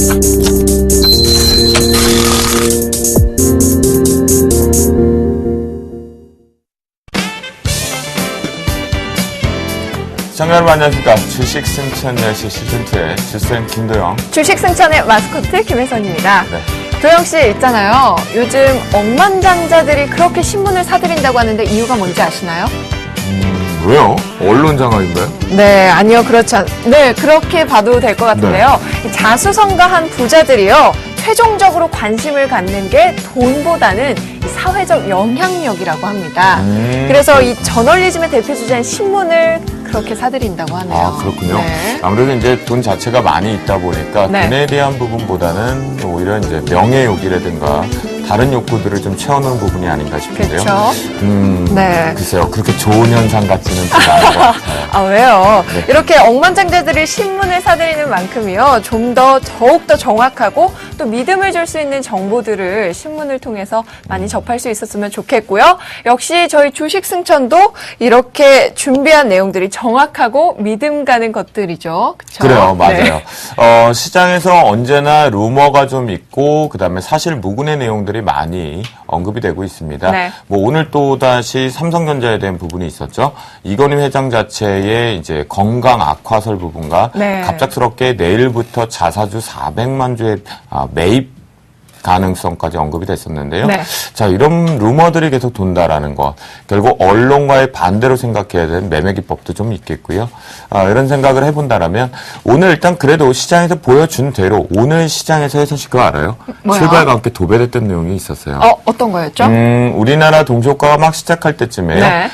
시청자 여러분 안녕하십니까. 주식 승천 날씨 시즌2의 주쌤 김도영. 주식 승천의 마스코트 김혜선입니다. 네. 도영 씨 있잖아요. 요즘 억만장자들이 그렇게 신문을 사들인다고 하는데 이유가 뭔지 아시나요? 왜요? 언론 장악인가요? 네, 아니요. 네, 그렇게 봐도 될 것 같은데요. 네. 자수성가한 부자들이요. 최종적으로 관심을 갖는 게 돈보다는 사회적 영향력이라고 합니다. 그래서 이 저널리즘의 대표 주자인 신문을 그렇게 사들인다고 하네요. 아, 그렇군요. 네. 아무래도 이제 돈 자체가 많이 있다 보니까 네. 돈에 대한 부분보다는 오히려 이제 명예욕이라든가 다른 욕구들을 좀 채워놓은 부분이 아닌가 싶은데요. 그렇죠. 네. 글쎄요. 그렇게 좋은 현상 같지는 않은 것 같아요. 아, 왜요? 네. 이렇게 억만장자들이 신문을 사들이는 만큼이요. 더욱더 정확하고 또 믿음을 줄 수 있는 정보들을 신문을 통해서 많이 접할 수 있었으면 좋겠고요. 역시 저희 주식 승천도 이렇게 준비한 내용들이 정확하고 믿음 가는 것들이죠. 그쵸? 그래요. 맞아요. 네. 시장에서 언제나 루머가 좀 있고 그다음에 사실 무근의 내용들이 많이 언급이 되고 있습니다. 네. 뭐 오늘 또다시 삼성전자에 대한 부분이 있었죠. 이건희 회장 자체의 이제 건강 악화설 부분과 네. 갑작스럽게 내일부터 자사주 400만 주의 매입 가능성까지 언급이 됐었는데요. 네. 자, 이런 루머들이 계속 돈다라는 거. 결국 언론과의 반대로 생각해야 되는 매매기법도 좀 있겠고요. 이런 생각을 해본다라면 오늘 일단 그래도 시장에서 보여준 대로 오늘 시장에서 혜선 씨 그거 알아요? 뭐요? 출발과 함께 도배됐던 내용이 있었어요. 어떤 거였죠? 우리나라 동시효과가 막 시작할 때쯤에요. 네.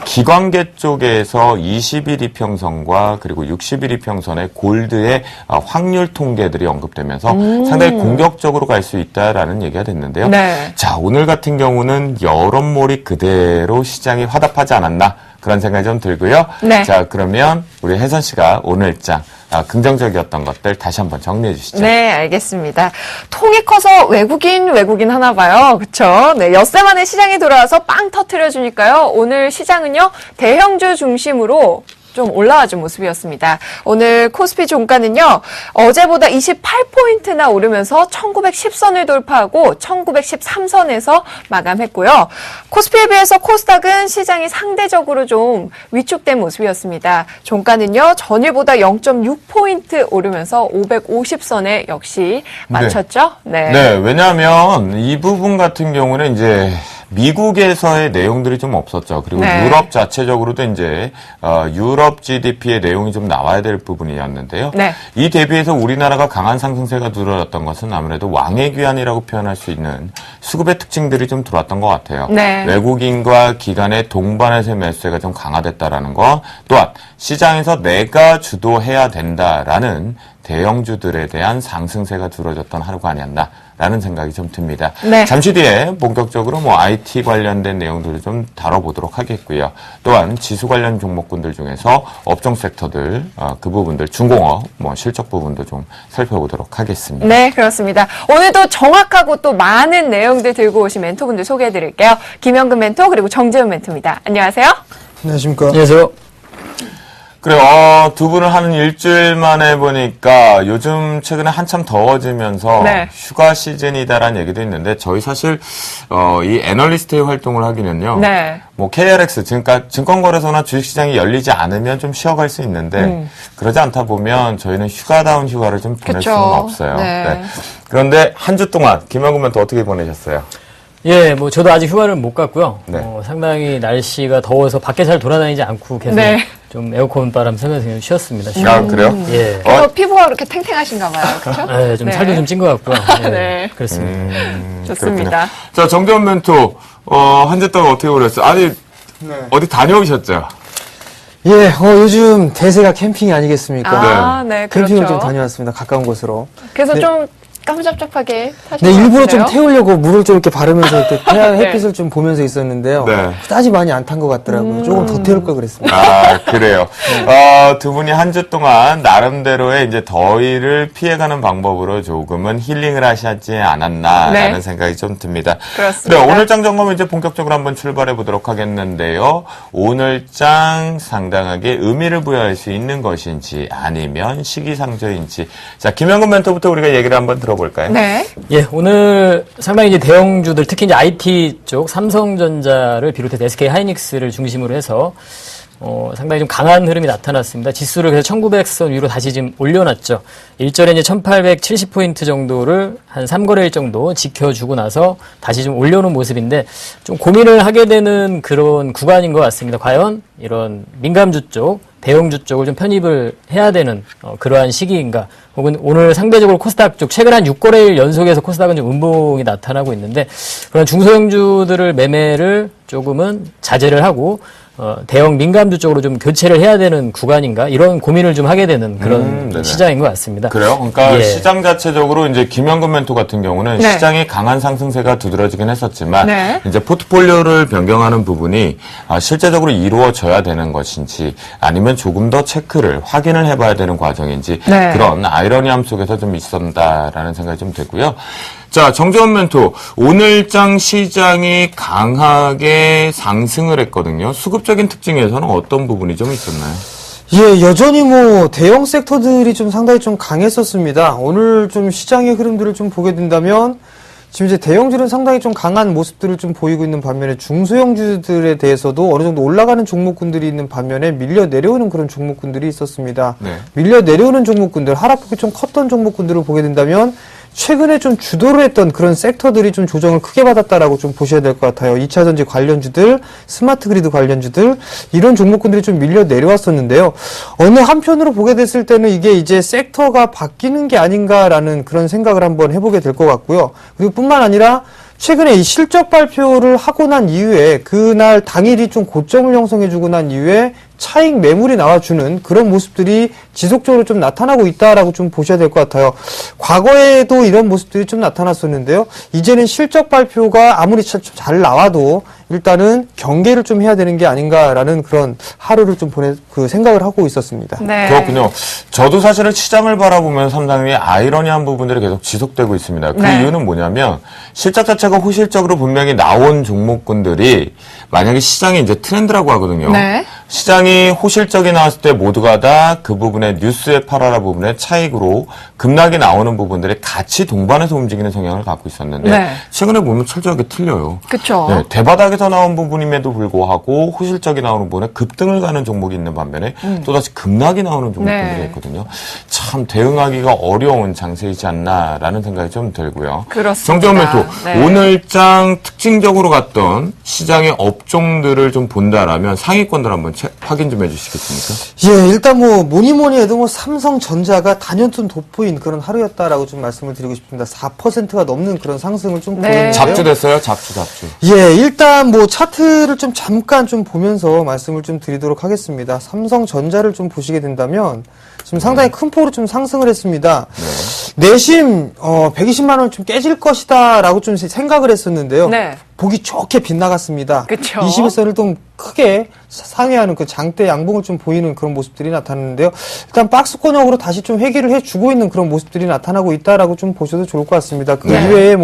기관계 쪽에서 21 이평선과 그리고 61 이평선의 골드의 확률 통계들이 언급되면서 상당히 공격적으로 갈 수 있다라는 얘기가 됐는데요. 네. 자, 오늘 같은 경우는 여론몰이 그대로 시장이 화답하지 않았나 그런 생각이 좀 들고요. 네. 자, 그러면 우리 혜선 씨가 오늘장 긍정적이었던 것들 다시 한번 정리해 주시죠. 네, 알겠습니다. 통이 커서 외국인 하나 봐요. 그쵸? 네, 엿새 만에 시장에 돌아와서 빵 터트려 주니까요. 오늘 시장은요, 대형주 중심으로 좀 올라와준 모습이었습니다. 오늘 코스피 종가는요, 어제보다 28포인트나 오르면서 1910선을 돌파하고 1913선에서 마감했고요. 코스피에 비해서 코스닥은 시장이 상대적으로 좀 위축된 모습이었습니다. 종가는요, 전일보다 0.6포인트 오르면서 550선에 역시 맞췄죠? 네. 네, 왜냐하면 이 부분 같은 경우는 이제 미국에서의 내용들이 좀 없었죠. 그리고 네. 유럽 자체적으로도 이제 유럽 GDP의 내용이 좀 나와야 될 부분이었는데요. 네. 이 대비해서 우리나라가 강한 상승세가 들어왔던 것은 아무래도 왕의 귀환이라고 표현할 수 있는 수급의 특징들이 좀 들어왔던 것 같아요. 네. 외국인과 기관의 동반해서 매수세가 좀 강화됐다라는 것, 또한 시장에서 내가 주도해야 된다라는 대형주들에 대한 상승세가 들어졌던 하루가 아니었나라는 생각이 좀 듭니다. 네. 잠시 뒤에 본격적으로 IT 관련된 내용들을 좀 다뤄보도록 하겠고요. 또한 지수 관련 종목군들 중에서 업종 섹터들, 그 부분들, 중공업, 실적 부분도 좀 살펴보도록 하겠습니다. 네, 그렇습니다. 오늘도 정확하고 또 많은 내용들 들고 오신 멘토분들 소개해드릴게요. 김영근 멘토 그리고 정재훈 멘토입니다. 안녕하세요. 안녕하십니까. 안녕하세요. 그래요. 두 분을 한 일주일 만에 보니까 요즘 최근에 한참 더워지면서 네. 휴가 시즌이다라는 얘기도 있는데 저희 사실 이 애널리스트의 활동을 하기는요. 네. KRX 증권거래소나 주식시장이 열리지 않으면 좀 쉬어갈 수 있는데 그러지 않다 보면 저희는 휴가다운 휴가를 좀 보낼 그쵸. 수는 없어요. 네. 네. 그런데 한 주 동안 김영근 멘토 어떻게 보내셨어요? 예, 저도 아직 휴가를 못 갔고요. 네. 상당히 날씨가 더워서 밖에 잘 돌아다니지 않고 계속 네. 좀 에어컨 바람 쐬면서 쉬었습니다. 그래요? 예. 그래서 피부가 그렇게 탱탱하신가 봐요. 그렇죠? 예, 좀 살도 좀 찐 것 같고요. 예, 네. 그렇습니다. 좋습니다. 그렇군요. 자, 정재훈 멘토 한 주 동안 어떻게 보냈어요? 아니 어디 다녀오셨죠? 예, 요즘 대세가 캠핑이 아니겠습니까? 아, 네, 캠핑을 그렇죠. 좀 다녀왔습니다. 가까운 곳으로. 그래서 네. 좀 까무잡잡하게 네, 사시는 것 일부러 좀 같은데요? 태우려고 물을 좀 이렇게 바르면서 이렇게 네. 햇빛을 좀 보면서 있었는데요. 네. 그다지 많이 안 탄 것 같더라고요. 조금 더 태울 걸 그랬습니다. 아, 그래요. 두 분이 한 주 동안 나름대로의 이제 더위를 피해가는 방법으로 조금은 힐링을 하시지 않았나라는 네. 생각이 좀 듭니다. 그렇습니다. 네, 오늘장 점검 이제 본격적으로 한번 출발해 보도록 하겠는데요. 오늘장 상당하게 의미를 부여할 수 있는 것인지 아니면 시기상조인지. 자, 김영근 멘토부터 우리가 얘기를 한번 들어볼까요? 네. 예, 오늘 상당히 이제 대형주들, 특히 이제 IT 쪽 삼성전자를 비롯해서 SK 하이닉스를 중심으로 해서 상당히 좀 강한 흐름이 나타났습니다. 지수를 그래서 1900선 위로 다시 지금 올려놨죠. 일전에 이제 1870포인트 정도를 한 3거래일 정도 지켜주고 나서 다시 좀 올려놓은 모습인데 좀 고민을 하게 되는 그런 구간인 것 같습니다. 과연 이런 민감주 쪽, 대형주 쪽을 좀 편입을 해야 되는 그러한 시기인가, 혹은 오늘 상대적으로 코스닥 쪽 최근 한 6거래일 연속에서 코스닥은 좀 음봉이 나타나고 있는데 그런 중소형주들을 매매를 조금은 자제를 하고 대형 민감주 쪽으로 좀 교체를 해야 되는 구간인가, 이런 고민을 좀 하게 되는 그런 네네. 시장인 것 같습니다. 그래요? 그러니까 예. 시장 자체적으로 이제 김영근 멘토 같은 경우는 네. 시장이 강한 상승세가 두드러지긴 했었지만 네. 이제 포트폴리오를 변경하는 부분이 실제적으로 이루어져야 되는 것인지 아니면 조금 더 체크를 확인을 해봐야 되는 과정인지 네. 그런 아이러니함 속에서 좀 있었다라는 생각이 좀 되고요. 자, 정재원 멘토, 오늘장 시장이 강하게 상승을 했거든요. 수급적인 특징에서는 어떤 부분이 좀 있었나요? 예, 여전히 뭐 대형 섹터들이 좀 상당히 좀 강했었습니다. 오늘 좀 시장의 흐름들을 좀 보게 된다면 지금 이제 대형주는 상당히 좀 강한 모습들을 좀 보이고 있는 반면에 중소형주들에 대해서도 어느 정도 올라가는 종목군들이 있는 반면에 밀려 내려오는 그런 종목군들이 있었습니다. 네. 밀려 내려오는 종목군들, 하락폭이 좀 컸던 종목군들을 보게 된다면 최근에 좀 주도를 했던 그런 섹터들이 좀 조정을 크게 받았다라고 좀 보셔야 될 것 같아요. 2차전지 관련주들, 스마트 그리드 관련주들, 이런 종목군들이 좀 밀려 내려왔었는데요. 어느 한편으로 보게 됐을 때는 이게 이제 섹터가 바뀌는 게 아닌가라는 그런 생각을 한번 해보게 될 것 같고요. 그리고 뿐만 아니라 최근에 이 실적 발표를 하고 난 이후에 그날 당일이 좀 고점을 형성해주고 난 이후에 차익 매물이 나와주는 그런 모습들이 지속적으로 좀 나타나고 있다라고 좀 보셔야 될 것 같아요. 과거에도 이런 모습들이 좀 나타났었는데요. 이제는 실적 발표가 아무리 잘 나와도 일단은 경계를 좀 해야 되는 게 아닌가라는 그런 하루를 좀 생각을 하고 있었습니다. 네. 그렇군요. 저도 사실은 시장을 바라보면 상당히 아이러니한 부분들이 계속 지속되고 있습니다. 그 네. 이유는 뭐냐면 실적 자체가 호실적으로 분명히 나온 종목군들이 만약에 시장이 이제 트렌드라고 하거든요. 네. 시장이 호실적이 나왔을 때 모두가 다 그 부분에 뉴스에 팔아라 부분에 차익으로 급락이 나오는 부분들이 같이 동반해서 움직이는 성향을 갖고 있었는데 네. 최근에 보면 철저하게 틀려요. 그쵸. 네, 대바닥에서 나온 부분임에도 불구하고 호실적이 나오는 부분에 급등을 가는 종목이 있는 반면에 또다시 급락이 나오는 종목들이 네. 있거든요. 참 대응하기가 어려운 장세이지 않나라는 생각이 좀 들고요. 그렇습니다. 정재원 멘토, 네. 오늘장 특징적으로 갔던 시장의 업종들을 좀 본다라면 상위권들 한번 확인 좀 해주시겠습니까? 예, 일단 뭐니 해도 삼성전자가 단연순 돋보인 그런 하루였다라고 좀 말씀을 드리고 싶습니다. 4%가 넘는 그런 상승을 좀 네. 보였는데요. 잡주됐어요? 잡주. 예, 일단 차트를 좀 잠깐 좀 보면서 말씀을 좀 드리도록 하겠습니다. 삼성전자를 좀 보시게 된다면 지금 상당히 큰 폭으로 좀 상승을 했습니다. 내심 120만 원 좀 깨질 것이다라고 좀 생각을 했었는데요. 네. 보기 좋게 빗나갔습니다. 그쵸. 21선을 좀 크게 상회하는 그 장대 양봉을 좀 보이는 그런 모습들이 나타나는데요. 일단 박스권역으로 다시 좀 회귀를 해주고 있는 그런 모습들이 나타나고 있다라고 좀 보셔도 좋을 것 같습니다. 그 네. 이외에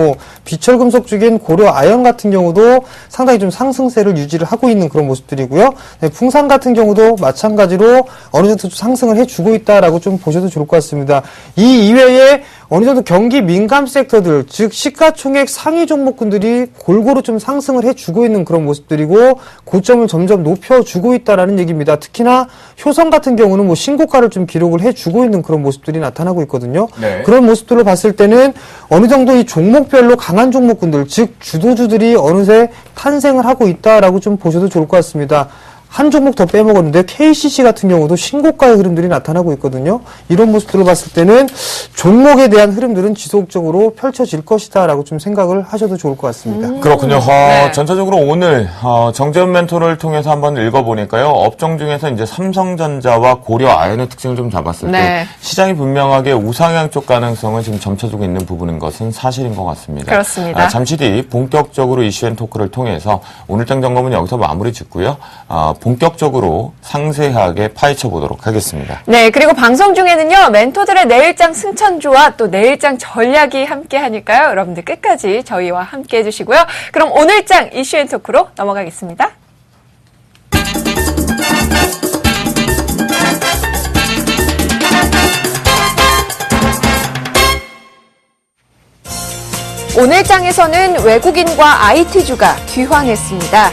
비철금속 중인 고려 아연 같은 경우도 상당히 좀 상승세를 유지를 하고 있는 그런 모습들이고요. 네, 풍산 같은 경우도 마찬가지로 어느 정도 좀 상승을 해주고 있다라고 좀 보셔도 좋을 것 같습니다. 이 이외에 어느 정도 경기 민감 섹터들, 즉 시가총액 상위 종목군들이 골고루 좀 상승을 해주고 있는 그런 모습들이고 고점을 점점 높여주고 있다라는 얘기입니다. 특히나 효성 같은 경우는 신고가를 좀 기록을 해주고 있는 그런 모습들이 나타나고 있거든요. 네. 그런 모습들로 봤을 때는 어느 정도 이 종목별로 강한 종목군들, 즉 주도주들이 어느새 탄생을 하고 있다라고 좀 보셔도 좋을 것 같습니다. 한 종목 더 빼먹었는데 KCC 같은 경우도 신고가의 흐름들이 나타나고 있거든요. 이런 모습들을 봤을 때는 종목에 대한 흐름들은 지속적으로 펼쳐질 것이다라고 좀 생각을 하셔도 좋을 것 같습니다. 그렇군요. 네. 전체적으로 오늘 정재훈 멘토를 통해서 한번 읽어보니까요. 업종 중에서 이제 삼성전자와 고려아연의 특징을 좀 잡았을 네. 때 시장이 분명하게 우상향 쪽 가능성을 지금 점쳐주고 있는 부분인 것은 사실인 것 같습니다. 그렇습니다. 잠시 뒤 본격적으로 이슈앤토크를 통해서 오늘장 점검은 여기서 마무리 짓고요. 본격적으로 상세하게 파헤쳐 보도록 하겠습니다. 네, 그리고 방송 중에는요, 멘토들의 내일장 승천주와 또 내일장 전략이 함께 하니까요. 여러분들 끝까지 저희와 함께 해주시고요. 그럼 오늘장 이슈앤토크로 넘어가겠습니다. 오늘장에서는 외국인과 IT주가 귀환했습니다.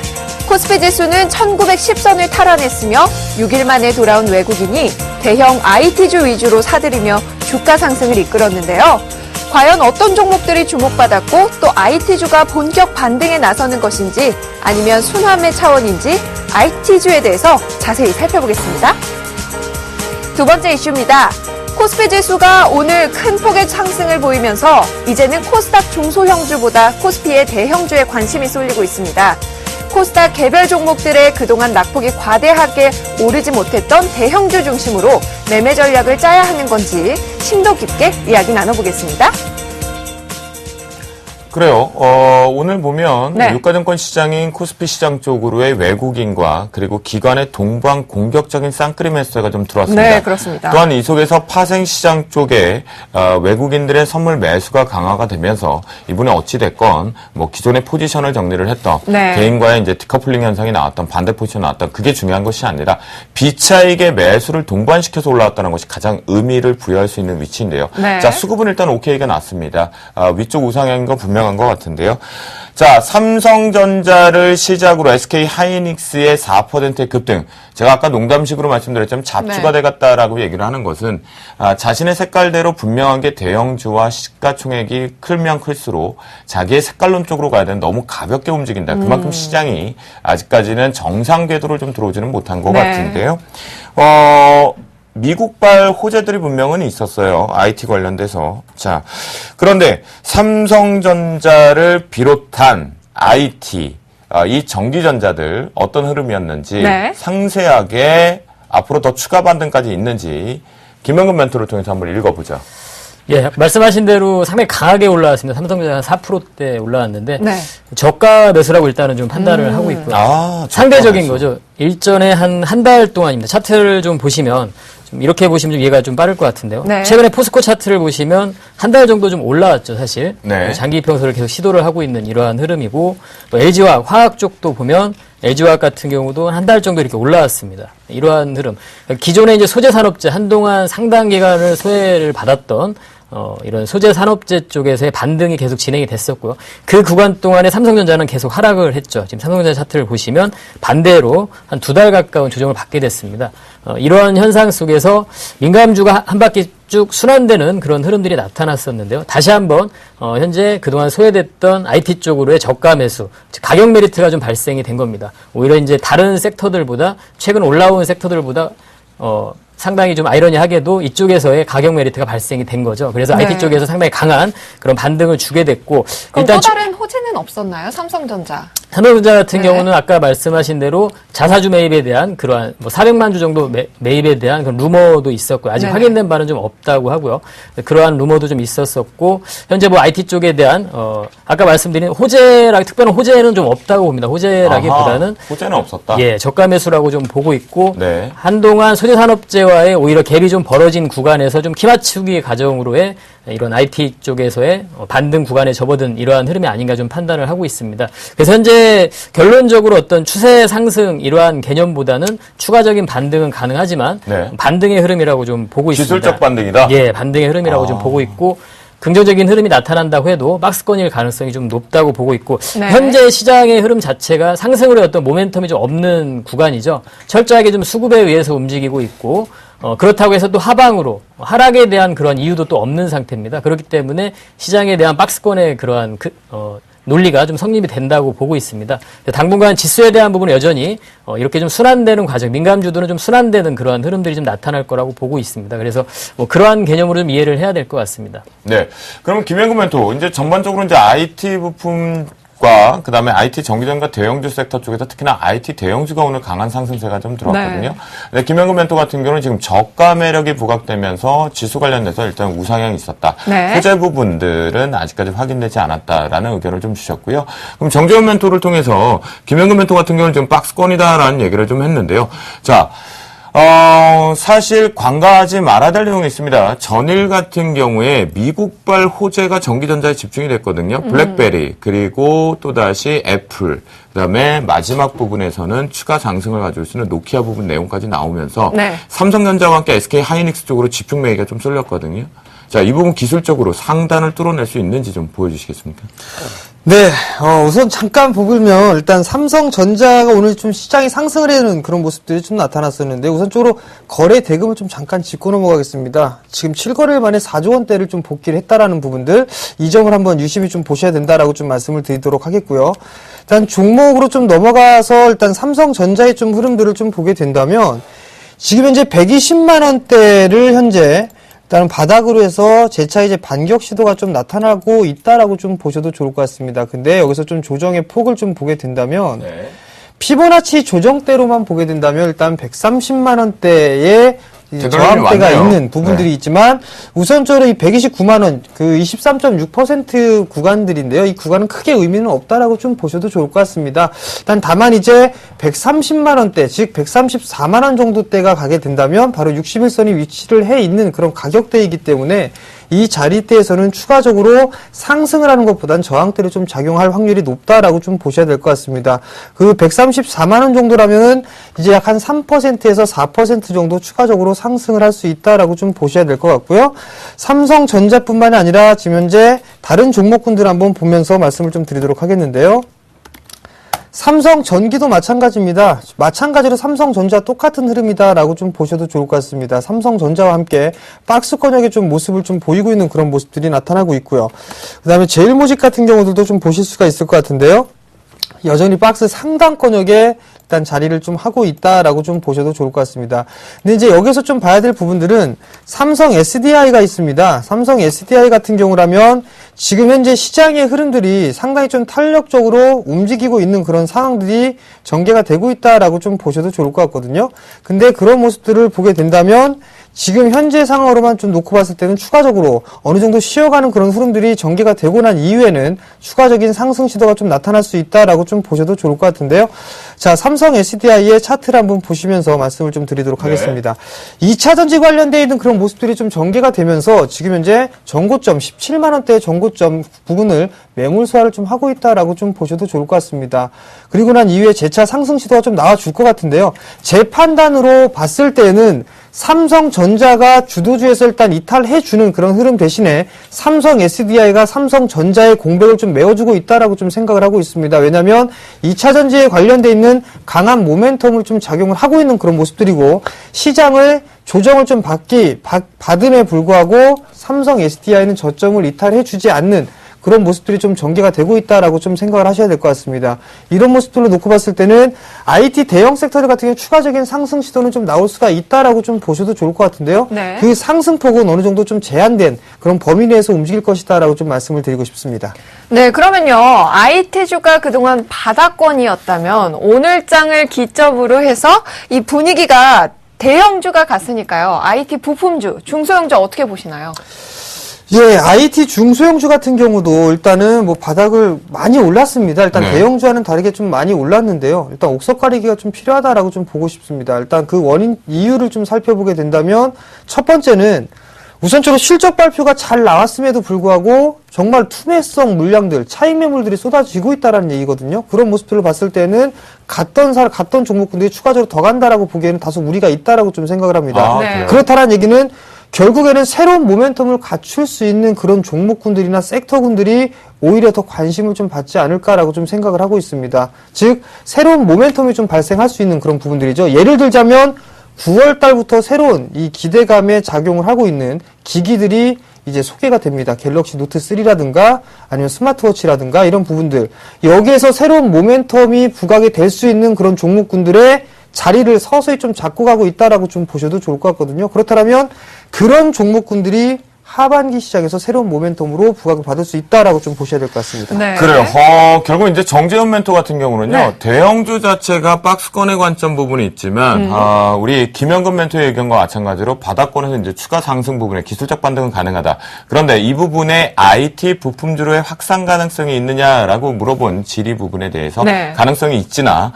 코스피 지수는 1910선을 탈환했으며 6일 만에 돌아온 외국인이 대형 IT주 위주로 사들이며 주가 상승을 이끌었는데요. 과연 어떤 종목들이 주목받았고 또 IT주가 본격 반등에 나서는 것인지 아니면 순환매 차원인지 IT주에 대해서 자세히 살펴보겠습니다. 두 번째 이슈입니다. 코스피 지수가 오늘 큰 폭의 상승을 보이면서 이제는 코스닥 중소형주보다 코스피의 대형주에 관심이 쏠리고 있습니다. 코스닥 개별 종목들의 그동안 낙폭이 과대하게 오르지 못했던 대형주 중심으로 매매 전략을 짜야 하는 건지 심도 깊게 이야기 나눠보겠습니다. 그래요. 오늘 보면 네. 유가증권 시장인 코스피 시장 쪽으로의 외국인과 그리고 기관의 동반 공격적인 쌍끌이 매수가 좀 들어왔습니다. 네, 그렇습니다. 또한 이 속에서 파생 시장 쪽에 외국인들의 선물 매수가 강화가 되면서 이번에 어찌 됐건 뭐 기존의 포지션을 정리를 했던 네. 개인과의 이제 디커플링 현상이 나왔던 반대 포지션 나왔던 그게 중요한 것이 아니라 비차익의 매수를 동반시켜서 올라왔다는 것이 가장 의미를 부여할 수 있는 위치인데요. 네. 자, 수급은 일단 오케이가 났습니다. 위쪽 우상향인 건 분명한 것 같은데요. 자, 삼성전자를 시작으로 SK 하이닉스의 4%의 급등. 제가 아까 농담식으로 말씀드렸지만 잡주가 네. 돼갔다라고 얘기를 하는 것은 자신의 색깔대로 분명한 게 대형주와 시가총액이 크면 클수록 자기의 색깔론 쪽으로 가야 되는 너무 가볍게 움직인다. 그만큼 시장이 아직까지는 정상 궤도를 좀 들어오지는 못한 것 네. 같은데요. 미국발 호재들이 분명은 있었어요. IT 관련돼서. 자, 그런데 삼성전자를 비롯한 IT, 이 전기전자들 어떤 흐름이었는지 네. 상세하게 앞으로 더 추가 반등까지 있는지 김영근 멘토를 통해서 한번 읽어보죠. 예, 말씀하신 대로 상당히 강하게 올라왔습니다. 삼성전자 한 4%대 올라왔는데 네. 저가 매수라고 일단은 좀 판단을 하고 있고요. 상대적인 거죠. 일전에 한 달 동안입니다. 차트를 좀 보시면 좀 이렇게 보시면 좀 이해가 좀 빠를 것 같은데요. 네. 최근에 포스코 차트를 보시면 한 달 정도 좀 올라왔죠, 사실. 네. 장기 평소를 계속 시도를 하고 있는 이러한 흐름이고 또 LG화학, 화학 쪽도 보면 LG화학 같은 경우도 한 달 정도 이렇게 올라왔습니다. 이러한 흐름. 기존에 이제 소재 산업재 한동안 상당 기간을 소외를 받았던 이런 소재 산업재 쪽에서의 반등이 계속 진행이 됐었고요. 그 구간 동안에 삼성전자는 계속 하락을 했죠. 지금 삼성전자 차트를 보시면 반대로 한 2달 가까운 조정을 받게 됐습니다. 이러한 현상 속에서 민감주가 한 바퀴 쭉 순환되는 그런 흐름들이 나타났었는데요. 다시 한번 현재 그동안 소외됐던 IT 쪽으로의 저가 매수, 즉 가격 메리트가 좀 발생이 된 겁니다. 오히려 이제 다른 섹터들보다 최근 올라온 섹터들보다 상당히 좀 아이러니하게도 이쪽에서의 가격 메리트가 발생이 된 거죠. 그래서 네. IT 쪽에서 상당히 강한 그런 반등을 주게 됐고 그럼 또 다른 호재는 없었나요? 삼성전자. 삼성전자 같은 네. 경우는 아까 말씀하신 대로 자사주 매입에 대한 그러한 뭐 400만 주 정도 매입에 대한 그런 루머도 있었고요. 아직 네네. 확인된 바는 좀 없다고 하고요. 그러한 루머도 좀 있었었고 현재 뭐 IT 쪽에 대한 아까 말씀드린 특별한 호재는 좀 없다고 봅니다. 호재라기보다는 아하, 호재는 없었다. 예, 저가 매수라고 좀 보고 있고 네. 한동안 소재산업재와의 오히려 갭이 좀 벌어진 구간에서 좀 키 맞추기 과정으로의 이런 IT 쪽에서의 반등 구간에 접어든 이러한 흐름이 아닌가 좀 판단을 하고 있습니다. 그래서 현재 결론적으로 어떤 추세 상승 이러한 개념보다는 추가적인 반등은 가능하지만 네. 반등의 흐름이라고 좀 보고 있습니다. 기술적 반등이다? 예, 반등의 흐름이라고 좀 보고 있고 긍정적인 흐름이 나타난다고 해도 박스권일 가능성이 좀 높다고 보고 있고 네. 현재 시장의 흐름 자체가 상승으로의 어떤 모멘텀이 좀 없는 구간이죠. 철저하게 좀 수급에 의해서 움직이고 있고 그렇다고 해서 또 하방으로 하락에 대한 그런 이유도 또 없는 상태입니다. 그렇기 때문에 시장에 대한 박스권의 그러한 논리가 좀 성립이 된다고 보고 있습니다. 당분간 지수에 대한 부분은 여전히 이렇게 좀 순환되는 과정, 민감주들은 좀 순환되는 그러한 흐름들이 좀 나타날 거라고 보고 있습니다. 그래서 뭐 그러한 개념으로 좀 이해를 해야 될 것 같습니다. 네. 그럼 김현구 멘토, 이제 전반적으로 이제 IT 부품과 그다음에 IT 전기전과 대형주 섹터 쪽에서 특히나 IT 대형주가 오늘 강한 상승세가 좀 들어왔거든요. 네. 김현구 멘토 같은 경우는 지금 저가 매력이 부각되면서 지수 관련돼서 일단 우상향이 있었다. 네. 소재 부분들은 아직까지 확인되지 않았다라는 의견을 좀 주셨고요. 그럼 정재원 멘토를 통해서 김현구 멘토 같은 경우는 지금 박스권이다라는 얘기를 좀 했는데요. 자, 사실 관가하지 말아야 될 내용이 있습니다. 전일 같은 경우에 미국발 호재가 전기전자에 집중이 됐거든요. 블랙베리, 그리고 또다시 애플, 그다음에 마지막 부분에서는 추가 상승을 가져올 수 있는 노키아 부분 내용까지 나오면서 네. 삼성전자와 함께 SK 하이닉스 쪽으로 집중 매기가 좀 쏠렸거든요. 자, 이 부분 기술적으로 상단을 뚫어낼 수 있는지 좀 보여주시겠습니까? 네, 우선 잠깐 보면 일단 삼성전자가 오늘 좀 시장이 상승을 해는 그런 모습들이 좀 나타났었는데 우선적으로 거래 대금을 좀 잠깐 짚고 넘어가겠습니다. 지금 7거래일 만에 4조 원대를 좀 복귀를 했다라는 부분들 이 점을 한번 유심히 좀 보셔야 된다라고 좀 말씀을 드리도록 하겠고요. 일단 종목으로 좀 넘어가서 일단 삼성전자의 좀 흐름들을 좀 보게 된다면 지금 현재 120만 원대를 현재 일단은 바닥으로 해서 재차 이제 반격 시도가 좀 나타나고 있다라고 좀 보셔도 좋을 것 같습니다. 근데 여기서 좀 조정의 폭을 좀 보게 된다면 피보나치 조정대로만 보게 된다면 일단 130만 원대의 저항대가 있는 부분들이 있지만 우선적으로 이 129만 원, 그 23.6% 구간들인데요. 이 구간은 크게 의미는 없다라고 좀 보셔도 좋을 것 같습니다. 일단 다만 이제 130만 원대, 즉 134만 원 정도대가 가게 된다면 바로 61선이 위치를 해 있는 그런 가격대이기 때문에 이 자리대에서는 추가적으로 상승을 하는 것보단 저항대를 좀 작용할 확률이 높다라고 좀 보셔야 될 것 같습니다. 그 134만 원 정도라면은 이제 약 한 3%에서 4% 정도 추가적으로 상승을 할 수 있다라고 좀 보셔야 될 것 같고요. 삼성전자뿐만이 아니라 지금 현재 다른 종목군들 한번 보면서 말씀을 좀 드리도록 하겠는데요. 삼성전기도 마찬가지입니다. 마찬가지로 삼성전자 똑같은 흐름이다라고 좀 보셔도 좋을 것 같습니다. 삼성전자와 함께 박스권역의 좀 모습을 좀 보이고 있는 그런 모습들이 나타나고 있고요. 그 다음에 제일모직 같은 경우들도 좀 보실 수가 있을 것 같은데요. 여전히 박스 상단권역에 일단 자리를 좀 하고 있다라고 좀 보셔도 좋을 것 같습니다. 근데 이제 여기서 좀 봐야 될 부분들은 삼성 SDI가 있습니다. 삼성 SDI 같은 경우라면 지금 현재 시장의 흐름들이 상당히 좀 탄력적으로 움직이고 있는 그런 상황들이 전개가 되고 있다라고 좀 보셔도 좋을 것 같거든요. 근데 그런 모습들을 보게 된다면 지금 현재 상황으로만 좀 놓고 봤을 때는 추가적으로 어느 정도 쉬어가는 그런 흐름들이 전개가 되고 난 이후에는 추가적인 상승 시도가 좀 나타날 수 있다라고 좀 보셔도 좋을 것 같은데요. 자, 삼성 SDI의 차트를 한번 보시면서 말씀을 좀 드리도록 하겠습니다. 2차 전지 관련되어 있는 그런 모습들이 좀 전개가 되면서 지금 현재 전고점 17만 원대의 전고점 부분을 매물 소화를 좀 하고 있다라고 좀 보셔도 좋을 것 같습니다. 그리고 난 이후에 재차 상승 시도가 좀 나와줄 것 같은데요. 제 판단으로 봤을 때는 삼성전자가 주도주에서 일단 이탈해주는 그런 흐름 대신에 삼성 SDI가 삼성전자의 공백을 좀 메워주고 있다라고 좀 생각을 하고 있습니다. 왜냐하면 2차 전지에 관련돼 있는 강한 모멘텀을 좀 작용을 하고 있는 그런 모습들이고 시장을 조정을 좀 받음에 불구하고 삼성 SDI는 저점을 이탈해주지 않는 그런 모습들이 좀 전개가 되고 있다라고 좀 생각을 하셔야 될 것 같습니다. 이런 모습들로 놓고 봤을 때는 IT 대형 섹터들 같은 경우 추가적인 상승 시도는 좀 나올 수가 있다라고 좀 보셔도 좋을 것 같은데요. 네. 그 상승폭은 어느 정도 좀 제한된 그런 범위 내에서 움직일 것이다라고 좀 말씀을 드리고 싶습니다. 네, 그러면요. IT주가 그동안 바닥권이었다면 오늘 장을 기점으로 해서 이 분위기가 대형주가 갔으니까요. IT 부품주, 중소형주 어떻게 보시나요? 예, IT 중소형주 같은 경우도 일단은 뭐 바닥을 많이 올랐습니다. 일단 네. 대형주와는 다르게 좀 많이 올랐는데요. 일단 옥석 가리기가 좀 필요하다라고 좀 보고 싶습니다. 일단 그 원인, 이유를 좀 살펴보게 된다면 첫 번째는 우선적으로 실적 발표가 잘 나왔음에도 불구하고 정말 투매성 물량들, 차익 매물들이 쏟아지고 있다라는 얘기거든요. 그런 모습들을 봤을 때는 갔던 종목군들이 추가적으로 더 간다라고 보기에는 다소 무리가 있다라고 좀 생각을 합니다. 네. 그렇다라는 얘기는 결국에는 새로운 모멘텀을 갖출 수 있는 그런 종목군들이나 섹터군들이 오히려 더 관심을 좀 받지 않을까라고 좀 생각을 하고 있습니다. 즉 새로운 모멘텀이 좀 발생할 수 있는 그런 부분들이죠. 예를 들자면 9월 달부터 새로운 이 기대감에 작용을 하고 있는 기기들이 이제 소개가 됩니다. 갤럭시 노트 3라든가 아니면 스마트워치라든가 이런 부분들. 여기에서 새로운 모멘텀이 부각이 될 수 있는 그런 종목군들의 자리를 서서히 좀 잡고 가고 있다라고 좀 보셔도 좋을 것 같거든요. 그렇다면 그런 종목군들이 하반기 시장에서 새로운 모멘텀으로 부각을 받을 수 있다라고 좀 보셔야 될 것 같습니다. 네. 그래요. 결국 이제 정재훈 멘토 같은 경우는요, 네. 대형주 자체가 박스권의 관점 부분이 있지만, 우리 김영근 멘토의 의견과 마찬가지로 바닥권에서 이제 추가 상승 부분에 기술적 반등은 가능하다. 그런데 이 부분에 IT 부품주로의 확산 가능성이 있느냐라고 물어본 질의 부분에 대해서 네. 가능성이 있지나,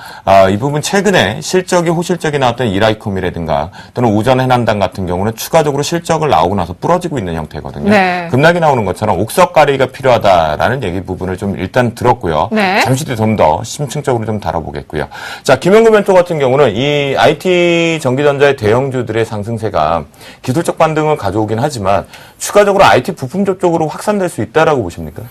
이 부분 최근에 실적이 호실적이 나왔던 이라이콤이라든가 또는 오전 해남당 같은 경우는 추가적으로 실적을 나오고 나서 부러지고 있는 형태거든요. 네. 급락이 나오는 것처럼 옥석가리가 필요하다라는 얘기 부분을 좀 일단 들었고요. 네. 잠시 뒤에 좀 더 심층적으로 좀 다뤄보겠고요. 자, 김영근 멘토 같은 경우는 이 IT 전기전자의 대형주들의 상승세가 기술적 반등을 가져오긴 하지만 추가적으로 IT 부품주 쪽으로 확산될 수 있다라고 보십니까?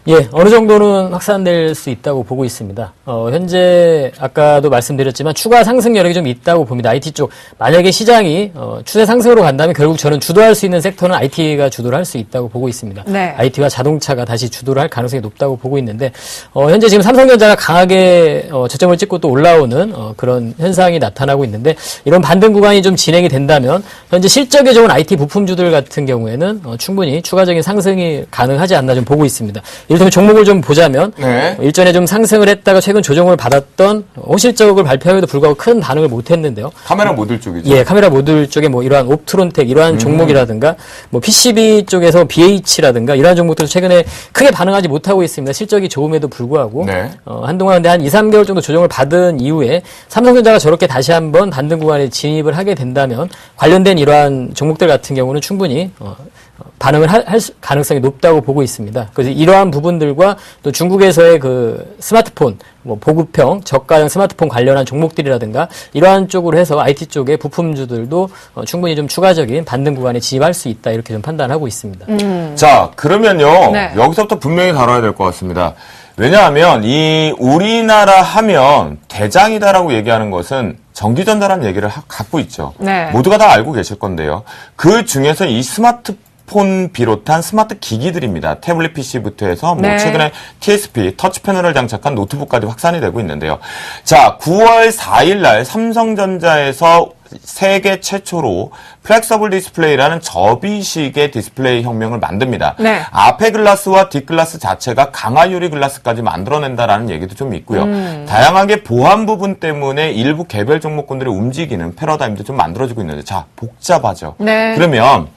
예, 어느 정도는 확산될 수 있다고 보고 있습니다. 현재 아까도 말씀드렸지만 추가 상승 여력이 좀 있다고 봅니다. IT 쪽 만약에 시장이 추세 상승으로 간다면 결국 저는 주도할 수 있는 섹터는 IT가 주도를 할 수 있다고 보고 있습니다. 네. IT와 자동차가 다시 주도를 할 가능성이 높다고 보고 있는데 현재 지금 삼성전자가 강하게 저점을 찍고 또 올라오는 그런 현상이 나타나고 있는데 이런 반등 구간이 좀 진행이 된다면 현재 실적에 좋은 IT 부품주들 같은 경우에는 충분히 추가적인 상승이 가능하지 않나 좀 보고 있습니다. 이를테면 종목을 좀 보자면 네. 일전에 좀 상승을 했다가 최근 조정을 받았던 호실적을 발표함에도 불구하고 큰 반응을 못했는데요. 카메라 모듈 쪽이죠. 예, 카메라 모듈 쪽에 뭐 이러한 옵트론텍 이러한 종목이라든가 뭐 PCB 쪽에서 BH라든가 이러한 종목들도 최근에 크게 반응하지 못하고 있습니다. 실적이 좋음에도 불구하고 네. 한동안 근데 한 2, 3개월 정도 조정을 받은 이후에 삼성전자가 저렇게 다시 한번 반등 구간에 진입을 하게 된다면 관련된 이러한 종목들 같은 경우는 충분히 반응을 할 가능성이 높다고 보고 있습니다. 그래서 이러한 부분들과 또 중국에서의 그 스마트폰, 뭐 보급형, 저가형 스마트폰 관련한 종목들이라든가 이러한 쪽으로 해서 IT 쪽의 부품주들도 충분히 좀 추가적인 반등 구간에 진입할 수 있다 이렇게 좀 판단하고 있습니다. 자, 그러면요. 네. 여기서부터 분명히 다뤄야 될 것 같습니다. 왜냐하면 이 우리나라 하면 대장이다라고 얘기하는 것은 전기전자라는 얘기를 갖고 있죠. 네. 모두가 다 알고 계실 건데요. 그 중에서 이 스마트폰 비롯한 스마트 기기들입니다. 태블릿 PC부터 해서 뭐 네. 최근에 TSP 터치 패널을 장착한 노트북까지 확산이 되고 있는데요. 자, 9월 4일 날 삼성전자에서 세계 최초로 플렉서블 디스플레이라는 접이식의 디스플레이 혁명을 만듭니다. 네. 앞에 글라스와 뒷 글라스 자체가 강화 유리 글라스까지 만들어낸다라는 얘기도 좀 있고요. 다양하게 보안 부분 때문에 일부 개별 종목군들이 움직이는 패러다임도 좀 만들어지고 있는데, 자, 복잡하죠. 네. 그러면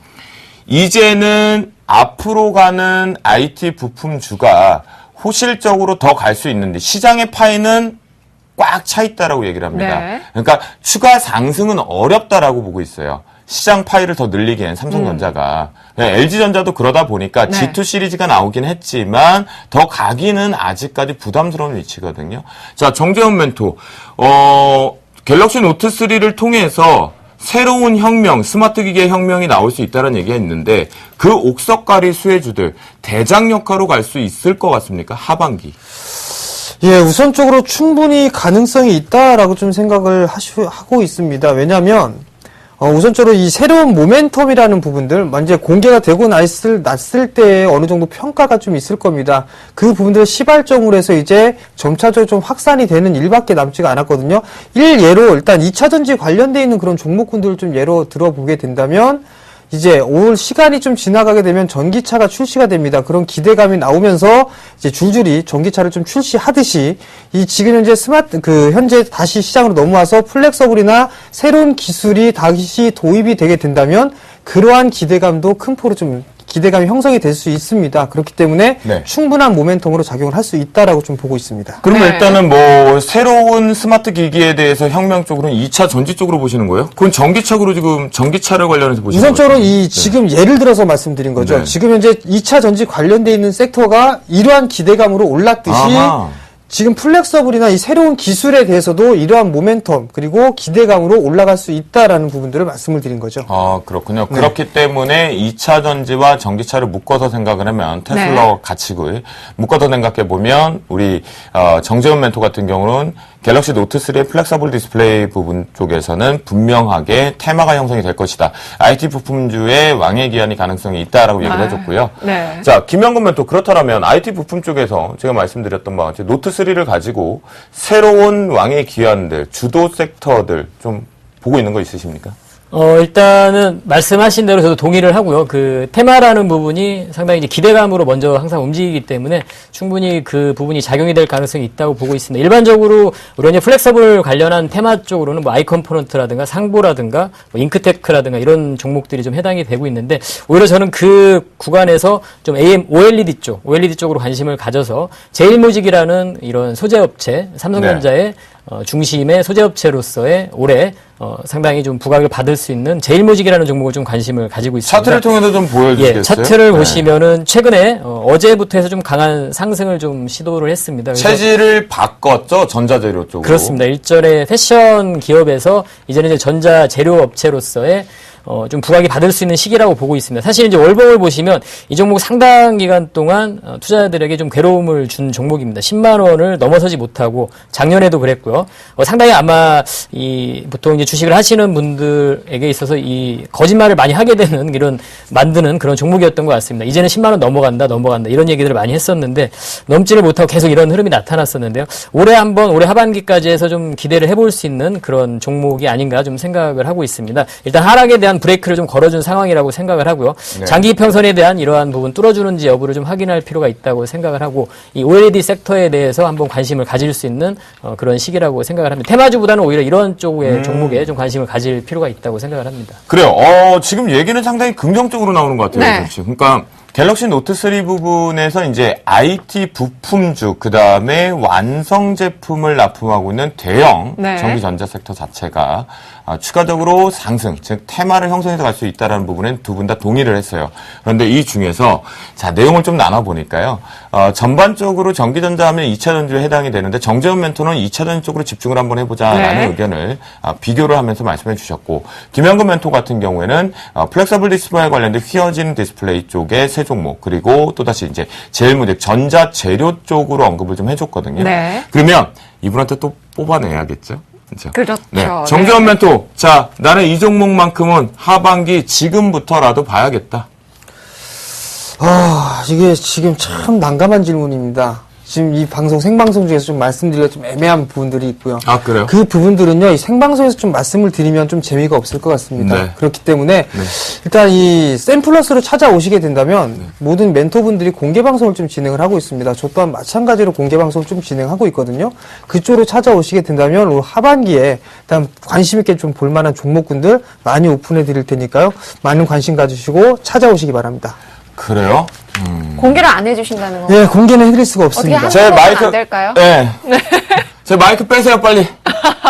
이제는 앞으로 가는 IT 부품주가 호실적으로 더 갈 수 있는데 시장의 파이는 꽉 차 있다라고 얘기를 합니다. 네. 그러니까 추가 상승은 어렵다라고 보고 있어요. 시장 파이를 더 늘리기엔 삼성전자가. LG전자도 그러다 보니까 네. G2 시리즈가 나오긴 했지만 더 가기는 아직까지 부담스러운 위치거든요. 자, 정재훈 멘토. 갤럭시 노트 3를 통해서 새로운 혁명, 스마트 기기의 혁명이 나올 수 있다는 얘기가 있는데 그 옥석가리 수혜주들 대장 역할로 갈 수 있을 것 같습니까? 하반기. 예, 우선적으로 충분히 가능성이 있다라고 좀 생각을 하고 있습니다. 왜냐하면 우선적으로 이 새로운 모멘텀이라는 부분들, 이제 공개가 되고 났을 때 어느 정도 평가가 좀 있을 겁니다. 그 부분들을 시발점으로 해서 이제 점차적으로 좀 확산이 되는 일밖에 남지가 않았거든요. 예로 일단 2차 전지 관련되어 있는 그런 종목군들을 좀 예로 들어보게 된다면 이제 올 시간이 좀 지나가게 되면 전기차가 출시가 됩니다. 그런 기대감이 나오면서 이제 줄줄이 전기차를 좀 출시하듯이 이 지금 현재 현재 다시 시장으로 넘어와서 플렉서블이나 새로운 기술이 다시 도입이 되게 된다면 그러한 기대감도 큰 폭으로 좀 기대감이 형성이 될 수 있습니다. 그렇기 때문에 네. 충분한 모멘텀으로 작용을 할 수 있다라고 좀 보고 있습니다. 그러면 네. 일단은 뭐 새로운 스마트 기기에 대해서 혁명 쪽으로는 2차 전지 쪽으로 보시는 거예요? 그건 전기차로 지금 전기차를 관련해서 보시는 거예요? 우선적으로 지금 예를 들어서 말씀드린 거죠. 네. 지금 현재 2차 전지 관련돼 있는 섹터가 이러한 기대감으로 올랐듯이 아하. 지금 플렉서블이나 이 새로운 기술에 대해서도 이러한 모멘텀 그리고 기대감으로 올라갈 수 있다라는 부분들을 말씀을 드린 거죠. 아, 그렇군요. 네. 그렇기 때문에 2차 전지와 전기차를 묶어서 생각을 하면 테슬라 가치고 묶어서 생각해 보면 우리 정재훈 멘토 같은 경우는 갤럭시 노트 3의 플렉서블 디스플레이 부분 쪽에서는 분명하게 테마가 형성이 될 것이다. IT 부품주의 왕의 기한이 가능성이 있다라고 얘기를 해줬고요. 네. 자, 김영근 멘토 그렇다면 IT 부품 쪽에서 제가 말씀드렸던 바와 같이 노트 3를 가지고 새로운 왕의 기한들, 주도 섹터들 좀 보고 있는 거 있으십니까? 일단은 말씀하신 대로 저도 동의를 하고요. 그 테마라는 부분이 상당히 이제 기대감으로 먼저 항상 움직이기 때문에 충분히 그 부분이 작용이 될 가능성이 있다고 보고 있습니다. 일반적으로 우리가 이제 플렉서블 관련한 테마 쪽으로는 뭐 아이컴포넌트라든가 상보라든가 뭐 잉크테크라든가 이런 종목들이 좀 해당이 되고 있는데 오히려 저는 그 구간에서 좀 OLED 쪽으로 관심을 가져서 제일모직이라는 이런 소재업체, 삼성전자의 중심의 소재업체로서의 올해 상당히 좀 부각을 받을 수 있는 제일모직이라는 종목을 좀 관심을 가지고 있습니다. 차트를 통해서 좀 보여주시겠어요? 예, 차트를 보시면은 최근에 어제부터 해서 좀 강한 상승을 좀 시도를 했습니다. 그래서 체질을 바꿨죠? 전자재료 쪽으로. 그렇습니다. 일전에 패션 기업에서 이제는 이제 전자재료 업체로서의 좀 부각이 받을 수 있는 시기라고 보고 있습니다. 사실 이제 월봉을 보시면 이 종목 상당 기간 동안 투자자들에게 좀 괴로움을 준 종목입니다. 10만 원을 넘어서지 못하고 작년에도 그랬고요. 상당히 아마 보통 이제 주식을 하시는 분들에게 있어서 이 거짓말을 많이 하게 되는 이런 만드는 그런 종목이었던 것 같습니다. 이제는 10만 원 넘어간다 이런 얘기들을 많이 했었는데 넘지를 못하고 계속 이런 흐름이 나타났었는데요. 올해 하반기까지 해서 좀 기대를 해볼 수 있는 그런 종목이 아닌가 좀 생각을 하고 있습니다. 일단 하락에 대한 브레이크를 좀 걸어준 상황이라고 생각을 하고요. 네. 장기 평선에 대한 이러한 부분 뚫어주는지 여부를 좀 확인할 필요가 있다고 생각을 하고 이 OLED 섹터에 대해서 한번 관심을 가질 수 있는 그런 시기라고 생각을 합니다. 테마주보다는 오히려 이런 쪽의 종목에 좀 관심을 가질 필요가 있다고 생각을 합니다. 그래요. 지금 얘기는 상당히 긍정적으로 나오는 것 같아요. 네. 역시. 그러니까 갤럭시 노트 3 부분에서 이제 IT 부품주, 그 다음에 완성 제품을 납품하고 있는 대형 네. 전기전자 섹터 자체가 추가적으로 상승, 즉 테마를 형성해서 갈 수 있다는 부분엔 두 분 다 동의를 했어요. 그런데 이 중에서 자 내용을 좀 나눠보니까요. 전반적으로 전기전자 하면 2차 전지에 해당이 되는데 정재훈 멘토는 2차 전지 쪽으로 집중을 한번 해보자라는 네. 의견을 비교를 하면서 말씀해 주셨고 김영근 멘토 같은 경우에는 플렉서블 디스플레이 관련된 휘어진 디스플레이 쪽의 세 종목 그리고 또다시 이제 제일모직 전자 재료 쪽으로 언급을 좀 해줬거든요. 네. 그러면 이분한테 또 뽑아내야겠죠? 그렇죠. 네. 네. 정재원 멘토. 자, 나는 이 종목만큼은 하반기 지금부터라도 봐야겠다. 이게 지금 참 난감한 질문입니다. 지금 이 생방송 중에서 좀 말씀드리기가 좀 애매한 부분들이 있고요. 아, 그래요? 그 부분들은요, 이 생방송에서 좀 말씀을 드리면 좀 재미가 없을 것 같습니다. 네. 그렇기 때문에 일단 이 샘플러스로 찾아오시게 된다면 모든 멘토분들이 공개 방송을 좀 진행을 하고 있습니다. 저 또한 마찬가지로 공개 방송을 좀 진행하고 있거든요. 그쪽으로 찾아오시게 된다면 올 하반기에 일단 관심 있게 좀 볼만한 종목군들 많이 오픈해 드릴 테니까요. 많은 관심 가지시고 찾아오시기 바랍니다. 그래요? 공개를 안 해주신다는 거. 예, 공개는 해드릴 수가 어떻게 없습니다. 한 제 번만 마이크 안 될까요? 네. 제 마이크 빼세요, 빨리.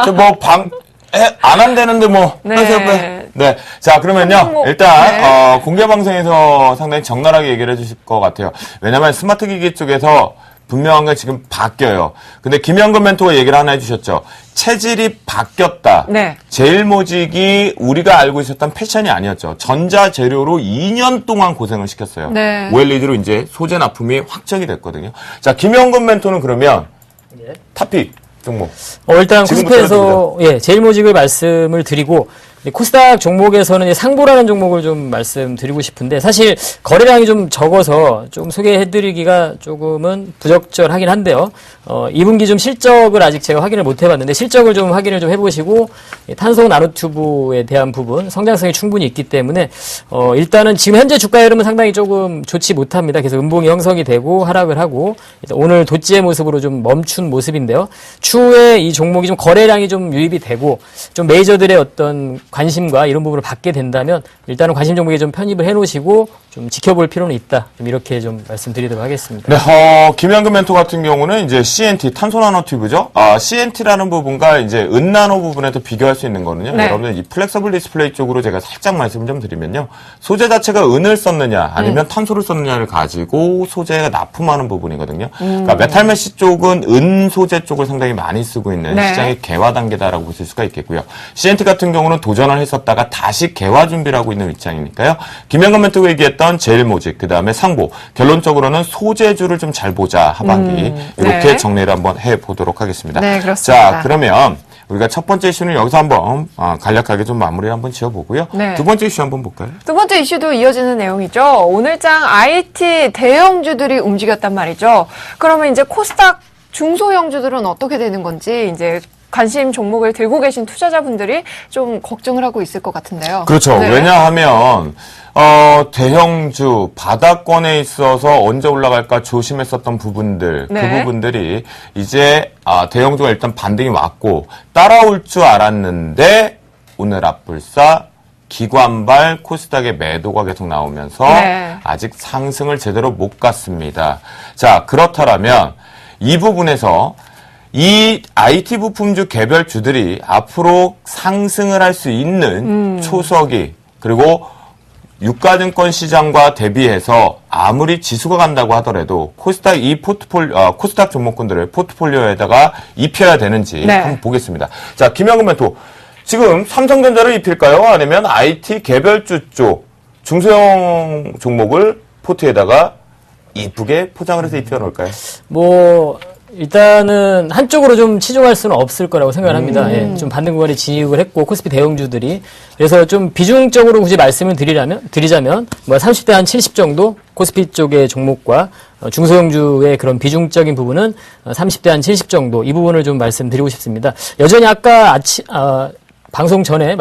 저 뭐 안 한다는데 뭐 네. 빼세요, 빼. 네. 자, 그러면요. 한국, 일단 네. 공개 방송에서 상당히 적나라하게 얘기를 해 주실 것 같아요. 왜냐면 스마트 기기 쪽에서 분명한 건 지금 바뀌어요. 근데 김영근 멘토가 얘기를 하나 해주셨죠. 체질이 바뀌었다. 네. 제일모직이 우리가 알고 있었던 패션이 아니었죠. 전자 재료로 2년 동안 고생을 시켰어요. 네. OLED로 이제 소재 납품이 확정이 됐거든요. 자, 김영근 멘토는 그러면 탑픽 종목. 일단 지금부터 코스피에서 제일모직을 말씀을 드리고 코스닥 종목에서는 상보라는 종목을 좀 말씀드리고 싶은데 사실 거래량이 좀 적어서 좀 소개해드리기가 조금은 부적절하긴 한데요. 2분기 좀 실적을 아직 제가 확인을 못 해봤는데 실적을 좀 확인을 좀 해보시고 탄소 나노튜브에 대한 부분 성장성이 충분히 있기 때문에 일단은 지금 현재 주가 흐름은 상당히 조금 좋지 못합니다. 계속 음봉이 형성이 되고 하락을 하고 오늘 도지의 모습으로 좀 멈춘 모습인데요. 추후에 이 종목이 좀 거래량이 좀 유입이 되고 좀 메이저들의 어떤 관심과 이런 부분을 받게 된다면 일단은 관심 종목에 좀 편입을 해놓으시고 좀 지켜볼 필요는 있다. 좀 이렇게 좀 말씀드리도록 하겠습니다. 네, 김영근 멘토 같은 경우는 이제 CNT, 탄소 나노 튜브죠. CNT라는 부분과 이제 은나노 부분에도 비교할 수 있는 거는요. 네. 여러분, 이 플렉서블 디스플레이 쪽으로 제가 살짝 말씀을 좀 드리면요. 소재 자체가 은을 썼느냐, 아니면 탄소를 썼느냐를 가지고 소재가 납품하는 부분이거든요. 그러니까 메탈메시 쪽은 은 소재 쪽을 상당히 많이 쓰고 있는 네. 시장의 개화 단계다라고 보실 수가 있겠고요. CNT 같은 경우는 도전을 했었다가 다시 개화 준비를 하고 있는 입장이니까요. 김영근 멘토가 얘기했던 우려했던 제일모직, 그 다음에 상보, 결론적으로는 소재주를 좀 잘 보자 하반기 이렇게 네. 정리를 한번 해보도록 하겠습니다. 네, 그렇습니다. 자, 그러면 우리가 첫 번째 이슈는 여기서 한번 간략하게 좀 마무리를 한번 지어보고요. 네. 두 번째 이슈 한번 볼까요? 두 번째 이슈도 이어지는 내용이죠. 오늘장 IT 대형주들이 움직였단 말이죠. 그러면 이제 코스닥 중소형주들은 어떻게 되는 건지 이제 관심 종목을 들고 계신 투자자분들이 좀 걱정을 하고 있을 것 같은데요. 그렇죠. 네. 왜냐하면 대형주 바닥권에 있어서 언제 올라갈까 조심했었던 부분들, 네. 그 부분들이 이제 대형주가 일단 반등이 왔고 따라올 줄 알았는데 오늘 앞불사 기관발 코스닥의 매도가 계속 나오면서 네. 아직 상승을 제대로 못 갔습니다. 자, 그렇다면 이 부분에서 이 IT 부품주 개별주들이 앞으로 상승을 할 수 있는 초석이 그리고 유가증권 시장과 대비해서 아무리 지수가 간다고 하더라도 코스닥 코스닥 종목군들을 포트폴리오에다가 입혀야 되는지 네. 한번 보겠습니다. 자, 김영근 멘토. 지금 삼성전자를 입힐까요? 아니면 IT 개별주 쪽 중소형 종목을 포트에다가 이쁘게 포장을 해서 입혀놓을까요? 뭐 일단은 한쪽으로 좀 치중할 수는 없을 거라고 생각을 합니다. 예, 좀 반등 구간에 진입을 했고 코스피 대형주들이 그래서 좀 비중적으로 굳이 말씀을 드리자면 뭐 30대 한 70 정도 코스피 쪽의 종목과 중소형주의 그런 비중적인 부분은 30대 한 70 정도 이 부분을 좀 말씀드리고 싶습니다. 여전히 아까 방송 전에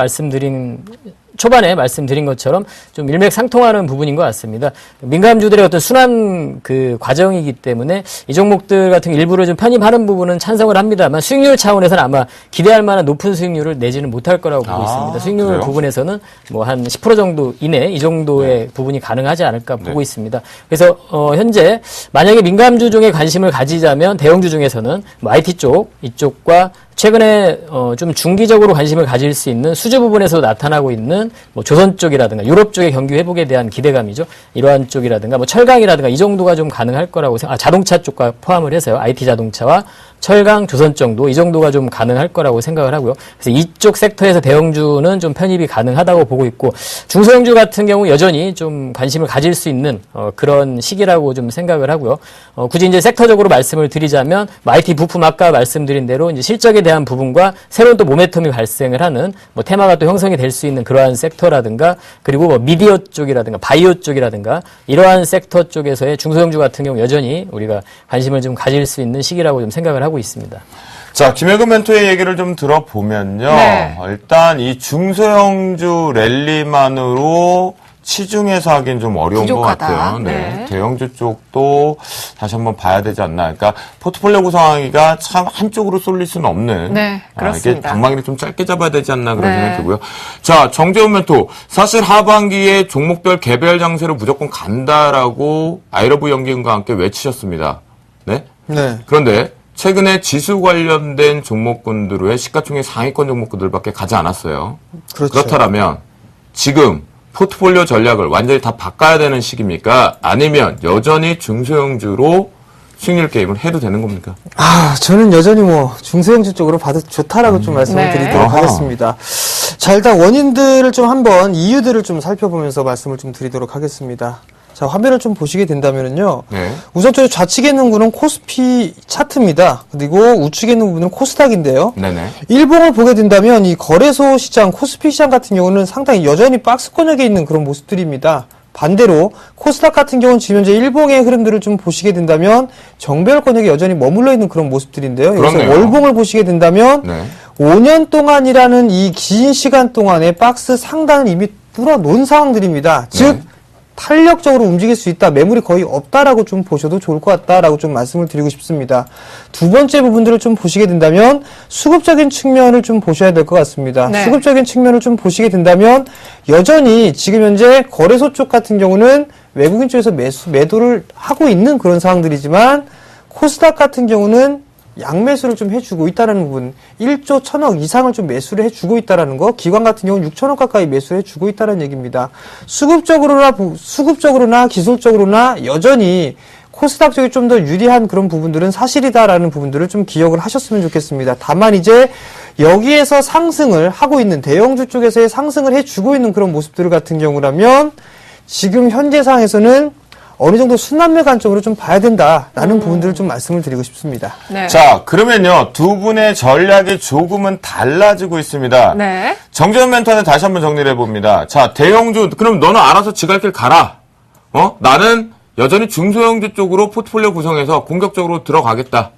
초반에 말씀드린 것처럼 좀 일맥상통하는 부분인 것 같습니다. 민감주들의 어떤 순환 그 과정이기 때문에 이 종목들 같은 일부를 좀 편입하는 부분은 찬성을 합니다만 수익률 차원에서는 아마 기대할 만한 높은 수익률을 내지는 못할 거라고 보고 있습니다. 수익률 그래요? 부분에서는 뭐 한 10% 정도 이내 이 정도의 부분이 가능하지 않을까 보고 있습니다. 그래서 현재 만약에 민감주 중에 관심을 가지자면 대형주 중에서는 뭐 IT 쪽 이쪽과 최근에 좀 중기적으로 관심을 가질 수 있는 수주 부분에서 나타나고 있는 뭐 조선 쪽이라든가 유럽 쪽의 경기 회복에 대한 기대감이죠. 이러한 쪽이라든가 뭐 철강이라든가 이 정도가 좀 가능할 거라고 자동차 쪽과 포함을 해서요. IT 자동차와 철강, 조선 정도 이 정도가 좀 가능할 거라고 생각을 하고요. 그래서 이쪽 섹터에서 대형주는 좀 편입이 가능하다고 보고 있고 중소형주 같은 경우 여전히 좀 관심을 가질 수 있는 그런 시기라고 좀 생각을 하고요. 굳이 이제 섹터적으로 말씀을 드리자면 뭐 IT 부품 아까 말씀드린 대로 이제 실적에 대한 부분과 새로운 또 모멘텀이 발생을 하는 뭐 테마가 또 형성이 될 수 있는 그러한 섹터라든가 그리고 뭐 미디어 쪽이라든가 바이오 쪽이라든가 이러한 섹터 쪽에서의 중소형주 같은 경우 여전히 우리가 관심을 좀 가질 수 있는 시기라고 좀 생각을 하고 있습니다. 자, 김혜근 멘토의 얘기를 좀 들어보면요. 네. 일단 이 중소형주 랠리만으로 치중해서 하긴 좀 어려운 부족하다. 것 같아요. 네. 네. 대형주 쪽도 다시 한번 봐야 되지 않나. 그러니까 포트폴리오 구성하기가 참 한쪽으로 쏠릴 수는 없는. 네, 이게 그렇습니다. 방망이를 좀 짧게 잡아야 되지 않나 그런 네. 생각이 들고요. 자, 정재훈 멘토. 사실 하반기에 종목별 개별 장세로 무조건 간다라고 아이러브 연기금과 함께 외치셨습니다. 네. 네. 그런데 최근에 지수 관련된 종목군들의 시가총액 상위권 종목군들밖에 가지 않았어요. 그렇죠. 그렇다면 지금 포트폴리오 전략을 완전히 다 바꿔야 되는 시기입니까? 아니면 여전히 중소형주로 수익률 게임을 해도 되는 겁니까? 저는 여전히 뭐 중소형주 쪽으로 봐도 좋다라고 좀 말씀을 네. 드리도록 아하. 하겠습니다. 자, 일단 원인들을 좀 한번 이유들을 좀 살펴보면서 말씀을 좀 드리도록 하겠습니다. 자, 화면을 좀 보시게 된다면은요. 네. 우선 저 좌측에 있는 부분은 코스피 차트입니다. 그리고 우측에 있는 부분은 코스닥인데요. 네네. 일봉을 보게 된다면 이 거래소 시장, 코스피 시장 같은 경우는 상당히 여전히 박스권역에 있는 그런 모습들입니다. 반대로 코스닥 같은 경우는 지금 현재 일봉의 흐름들을 좀 보시게 된다면 정배열권역에 여전히 머물러 있는 그런 모습들인데요. 여기서 그렇네요. 월봉을 보시게 된다면 네. 5년 동안이라는 이 긴 시간 동안에 박스 상단을 이미 뚫어놓은 상황들입니다. 즉 탄력적으로 움직일 수 있다, 매물이 거의 없다라고 좀 보셔도 좋을 것 같다라고 좀 말씀을 드리고 싶습니다. 두 번째 부분들을 좀 보시게 된다면 수급적인 측면을 좀 보셔야 될 것 같습니다. 네. 수급적인 측면을 좀 보시게 된다면 여전히 지금 현재 거래소 쪽 같은 경우는 외국인 쪽에서 매도를 하고 있는 그런 상황들이지만 코스닥 같은 경우는 양매수를 좀 해주고 있다는 부분, 1조 1000억 이상을 좀 매수를 해주고 있다는 거, 기관 같은 경우는 6천억 가까이 매수를 해주고 있다는 얘기입니다. 수급적으로나 기술적으로나 여전히 코스닥 쪽이 좀 더 유리한 그런 부분들은 사실이다라는 부분들을 좀 기억을 하셨으면 좋겠습니다. 다만 이제 여기에서 상승을 하고 있는 대형주 쪽에서의 상승을 해주고 있는 그런 모습들 같은 경우라면 지금 현재 상황에서는 어느 정도 순환매 관점으로 좀 봐야 된다라는 부분들을 좀 말씀을 드리고 싶습니다. 네. 자, 그러면요. 두 분의 전략이 조금은 달라지고 있습니다. 네. 정재훈 멘토는 다시 한번 정리를 해봅니다. 자, 대형주, 그럼 너는 알아서 지갈 길 가라. 나는 여전히 중소형주 쪽으로 포트폴리오 구성해서 공격적으로 들어가겠다.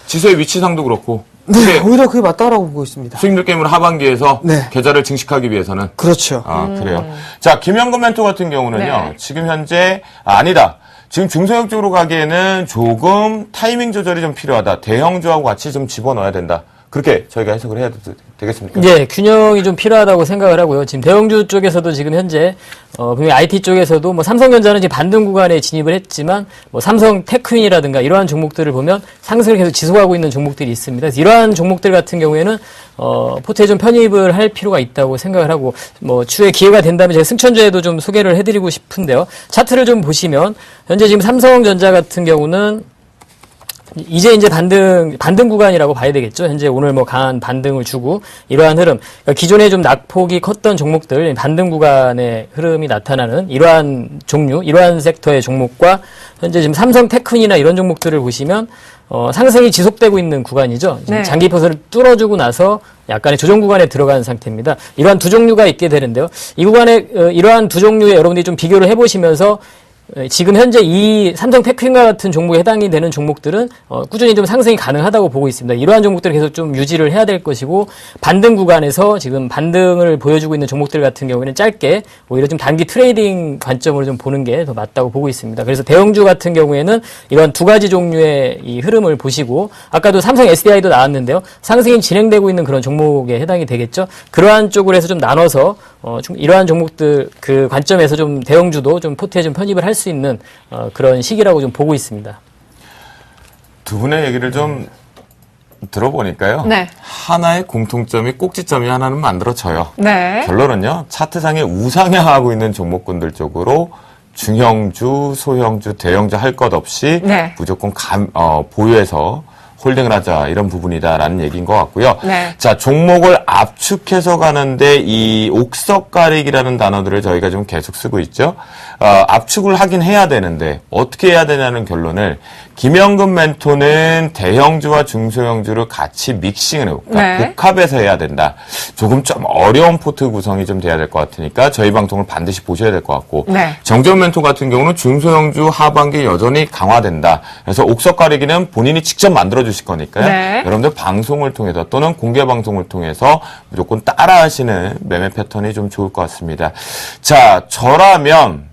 지수의 위치상도 그렇고. 네, 오히려 그게 맞다라고 보고 있습니다. 수익률 게임을 하반기에서 네. 계좌를 증식하기 위해서는. 그렇죠. 그래요. 자, 김영근 멘토 같은 경우는요. 네. 지금 현재, 아니다. 지금 중소형 쪽으로 가기에는 조금 타이밍 조절이 좀 필요하다. 대형주하고 같이 좀 집어넣어야 된다. 그렇게 저희가 해석을 해야 되겠습니까? 예, 균형이 좀 필요하다고 생각을 하고요. 지금 대형주 쪽에서도 지금 현재 분명히 IT 쪽에서도 뭐 삼성전자는 지금 반등 구간에 진입을 했지만 뭐 삼성 테크윈이라든가 이러한 종목들을 보면 상승을 계속 지속하고 있는 종목들이 있습니다. 그래서 이러한 종목들 같은 경우에는 포트에 좀 편입을 할 필요가 있다고 생각을 하고 뭐 추후에 기회가 된다면 제가 승천주에도 좀 소개를 해드리고 싶은데요. 차트를 좀 보시면 현재 지금 삼성전자 같은 경우는 이제 반등 구간이라고 봐야 되겠죠. 현재 오늘 뭐 강한 반등을 주고 이러한 흐름, 그러니까 기존에 좀 낙폭이 컸던 종목들 반등 구간의 흐름이 나타나는 이러한 종류, 이러한 섹터의 종목과 현재 지금 삼성 테크윈이나 이런 종목들을 보시면 상승이 지속되고 있는 구간이죠. 네. 장기 포선을 뚫어주고 나서 약간의 조정 구간에 들어간 상태입니다. 이러한 두 종류가 있게 되는데요. 이 구간에 이러한 두 종류의 여러분들이 좀 비교를 해보시면서 지금 현재 이 삼성 테크윈과 같은 종목에 해당이 되는 종목들은 꾸준히 좀 상승이 가능하다고 보고 있습니다. 이러한 종목들을 계속 좀 유지를 해야 될 것이고 반등 구간에서 지금 반등을 보여주고 있는 종목들 같은 경우에는 짧게 오히려 좀 단기 트레이딩 관점으로 좀 보는 게 더 맞다고 보고 있습니다. 그래서 대형주 같은 경우에는 이런 두 가지 종류의 이 흐름을 보시고 아까도 삼성 SDI도 나왔는데요. 상승이 진행되고 있는 그런 종목에 해당이 되겠죠. 그러한 쪽으로 해서 좀 나눠서 이러한 종목들 그 관점에서 좀 대형주도 좀 포트에 좀 편입을 할 수 있는 그런 시기라고 좀 보고 있습니다. 두 분의 얘기를 좀 들어보니까요. 네. 하나의 공통점이 꼭지점이 하나는 만들어져요. 네. 결론은요. 차트상에 우상향하고 있는 종목군들 쪽으로 중형주, 소형주, 대형주 할 것 없이 네. 무조건 보유해서 홀딩을 하자 이런 부분이다라는 얘기인 것 같고요. 네. 자, 종목을 압축해서 가는데 이 옥석가리기라는 단어들을 저희가 좀 계속 쓰고 있죠. 압축을 하긴 해야 되는데 어떻게 해야 되냐는 결론을 김영근 멘토는 대형주와 중소형주를 같이 믹싱을 해요. 그러니까 네. 복합해서 해야 된다. 조금 좀 어려운 포트 구성이 좀 돼야 될 것 같으니까 저희 방송을 반드시 보셔야 될 것 같고 네. 정재훈 멘토 같은 경우는 중소형주 하반기 여전히 강화된다. 그래서 옥석가리기는 본인이 직접 만들어 주실 거니까요. 네. 여러분들 방송을 통해서 또는 공개 방송을 통해서 무조건 따라하시는 매매 패턴이 좀 좋을 것 같습니다. 자, 저라면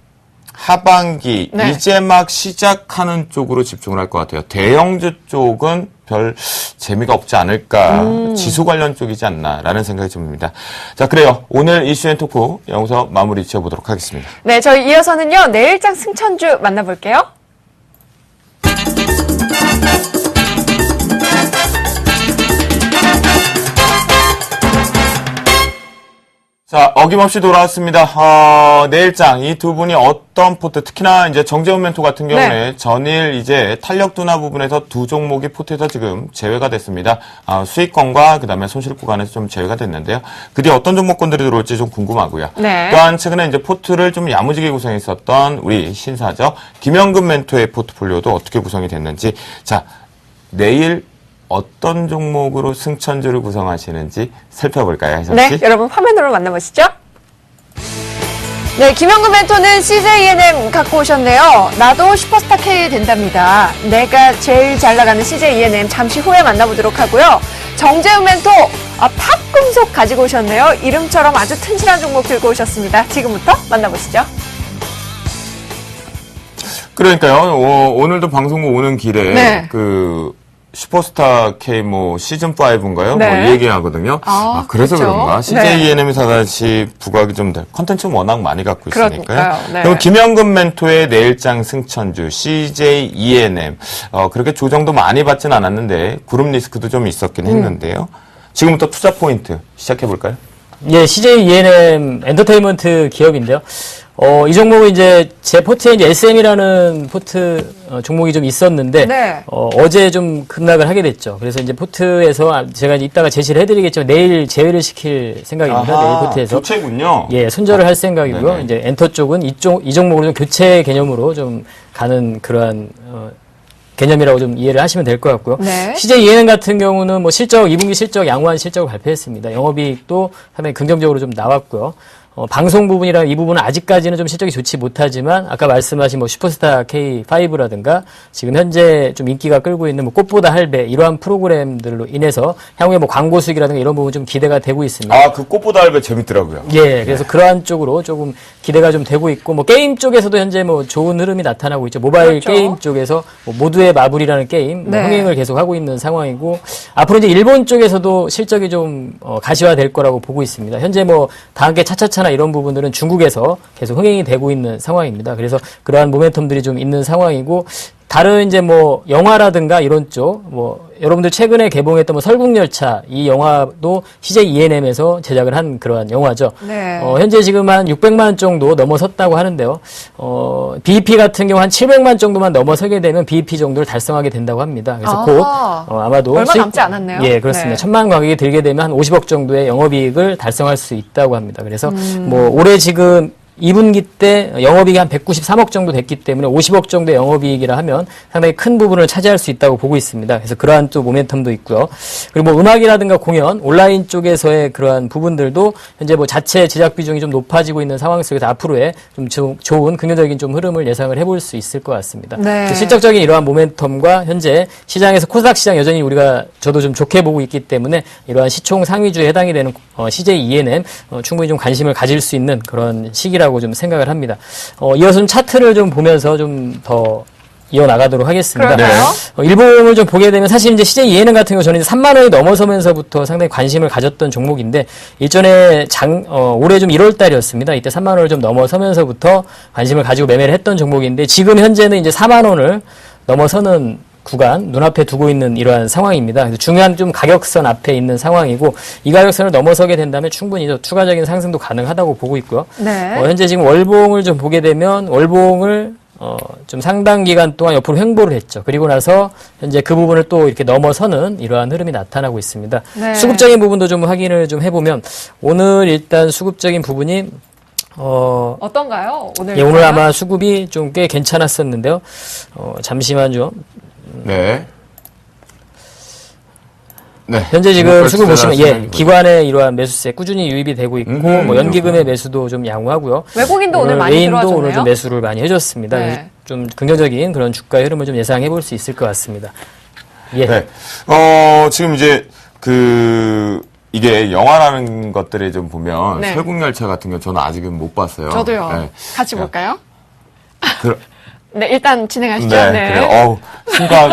하반기 네. 이제 막 시작하는 쪽으로 집중을 할 것 같아요. 대형주 쪽은 별 재미가 없지 않을까. 지수 관련 쪽이지 않나라는 생각이 듭니다. 자, 그래요. 오늘 이슈앤토크 여기서 마무리 지어보도록 하겠습니다. 네, 저희 이어서는요, 내일장 승천주 만나볼게요. 자, 어김없이 돌아왔습니다. 내일장, 이 두 분이 어떤 포트, 특히나 이제 정재훈 멘토 같은 경우에 네. 전일 이제 탄력 둔화 부분에서 두 종목이 포트에서 지금 제외가 됐습니다. 수익권과 그 다음에 손실 구간에서 좀 제외가 됐는데요. 그 뒤에 어떤 종목군들이 들어올지 좀 궁금하고요. 네. 또한 최근에 이제 포트를 좀 야무지게 구성했었던 우리 신사죠. 김영근 멘토의 포트폴리오도 어떻게 구성이 됐는지. 자, 내일 어떤 종목으로 승천주를 구성하시는지 살펴볼까요, 혜선 씨? 네, 여러분 화면으로 만나보시죠. 네, 김영근 멘토는 CJ 갖고 오셨네요. 나도 슈퍼스타 K 된답니다. 내가 제일 잘 나가는 CJ 잠시 후에 만나보도록 하고요. 정재훈 멘토 탑금속 가지고 오셨네요. 이름처럼 아주 튼실한 종목 들고 오셨습니다. 지금부터 만나보시죠. 그러니까요. 오늘도 방송국 오는 길에 네. 슈퍼스타 K 시즌 5인가요? 네. 이 얘기하거든요. 그래서 그렇죠. 그런가? 네. CJENM이 사다시 부각이 좀 돼. 컨텐츠는 워낙 많이 갖고 있으니까요. 그러니까요. 네. 그럼 김영근 멘토의 내일장 승천주 CJENM 그렇게 조정도 많이 받진 않았는데 그룹 리스크도 좀 있었긴 했는데요. 지금부터 투자 포인트 시작해 볼까요? 예, CJ ENM 엔터테인먼트 기업인데요. 이 종목은 이제 제 포트에 이제 SM이라는 포트 종목이 좀 있었는데 네. 어제 좀 급락을 하게 됐죠. 그래서 이제 포트에서 제가 이제 이따가 제시를 해드리겠지만 내일 제외를 시킬 생각입니다. 내일 포트에서 교체군요. 예 손절을 할 생각이고요. 네네. 이제 엔터 쪽은 이 종목으로 좀 교체 개념으로 좀 가는 그러한 개념이라고 좀 이해를 하시면 될 것 같고요. 네. CJ ENM 같은 경우는 뭐 실적 2분기 실적 양호한 실적을 발표했습니다. 영업이익도 상당히 긍정적으로 좀 나왔고요. 방송 부분이랑 이 부분은 아직까지는 좀 실적이 좋지 못하지만 아까 말씀하신 뭐 슈퍼스타 K5라든가 지금 현재 좀 인기가 끌고 있는 뭐 꽃보다 할배 이러한 프로그램들로 인해서 향후에 뭐 광고 수익이라든가 이런 부분 좀 기대가 되고 있습니다. 아, 그 꽃보다 할배 재밌더라고요. 예, 그래서 그러한 쪽으로 조금 기대가 좀 되고 있고, 뭐, 게임 쪽에서도 현재 뭐 좋은 흐름이 나타나고 있죠. 모바일 그렇죠. 게임 쪽에서 뭐 모두의 마블이라는 게임, 뭐 네. 흥행을 계속 하고 있는 상황이고, 앞으로 이제 일본 쪽에서도 실적이 좀 가시화될 거라고 보고 있습니다. 현재 뭐, 다함께 차차차나 이런 부분들은 중국에서 계속 흥행이 되고 있는 상황입니다. 그래서 그러한 모멘텀들이 좀 있는 상황이고, 다른 이제 뭐 영화라든가 이런 쪽 뭐 여러분들 최근에 개봉했던 뭐 설국열차 이 영화도 CJ ENM에서 제작을 한 그러한 영화죠. 네. 현재 지금 한 600만 정도 넘어섰다고 하는데요. BEP 같은 경우 한 700만 정도만 넘어서게 되면 BEP 정도를 달성하게 된다고 합니다. 그래서 아. 곧 아마도 얼마 남지 않았네요. 예, 그렇습니다. 네. 1000만 가격이 들게 되면 한 50억 정도의 영업이익을 달성할 수 있다고 합니다. 그래서 뭐 올해 지금 2분기 때 영업이익이 한 193억 정도 됐기 때문에 50억 정도의 영업이익이라 하면 상당히 큰 부분을 차지할 수 있다고 보고 있습니다. 그래서 그러한 또 모멘텀도 있고요. 그리고 뭐 음악이라든가 공연, 온라인 쪽에서의 그러한 부분들도 현재 뭐 자체 제작 비중이 좀 높아지고 있는 상황 속에서 앞으로의 좀 좋은 긍정적인 좀 흐름을 예상을 해볼 수 있을 것 같습니다. 네. 실적적인 이러한 모멘텀과 현재 시장에서 코스닥 시장 여전히 우리가 저도 좀 좋게 보고 있기 때문에 이러한 시총 상위주에 해당이 되는 CJ ENM 충분히 좀 관심을 가질 수 있는 그런 시기라고 좀 생각을 합니다. 이어서 차트를 좀 보면서 좀 더 이어나가도록 하겠습니다. 그럴까요? 일봉을 좀 보게 되면 사실 이제 CJ ENM 같은 경우 저는 이제 3만 원이 넘어서면서부터 상당히 관심을 가졌던 종목인데 일전에 올해 좀 1월 달이었습니다. 이때 3만 원을 좀 넘어서면서부터 관심을 가지고 매매를 했던 종목인데 지금 현재는 이제 4만 원을 넘어서는 구간 눈앞에 두고 있는 이러한 상황입니다. 그래서 중요한 좀 가격선 앞에 있는 상황이고 이 가격선을 넘어서게 된다면 충분히 추가적인 상승도 가능하다고 보고 있고요. 네. 현재 지금 월봉을 좀 보게 되면 월봉을 좀 상당 기간 동안 옆으로 횡보를 했죠. 그리고 나서 현재 그 부분을 또 이렇게 넘어서는 이러한 흐름이 나타나고 있습니다. 네. 수급적인 부분도 좀 확인을 좀 해보면 오늘 일단 수급적인 부분이 어떤가요? 오늘 예, 오늘 아마 수급이 좀 꽤 괜찮았었는데요. 잠시만요. 네. 네. 현재 지금 수급 보시면 예, 기관의 이러한 매수세 꾸준히 유입이 되고 있고 뭐 연기금의 매수도 좀 양호하고요. 외국인도 오늘 많이 외인도 들어와줬네요. 오늘 좀 매수를 많이 해줬습니다. 네. 그래서 좀 긍정적인 그런 주가의 흐름을 좀 예상해 볼 수 있을 것 같습니다. 예. 네. 지금 이제 이게 영화라는 것들을 좀 보면 네. 설국열차 같은 거 저는 아직은 못 봤어요. 저도요. 네. 같이 볼까요? 그, 네, 일단 진행하시죠. 네. 그래요. 순간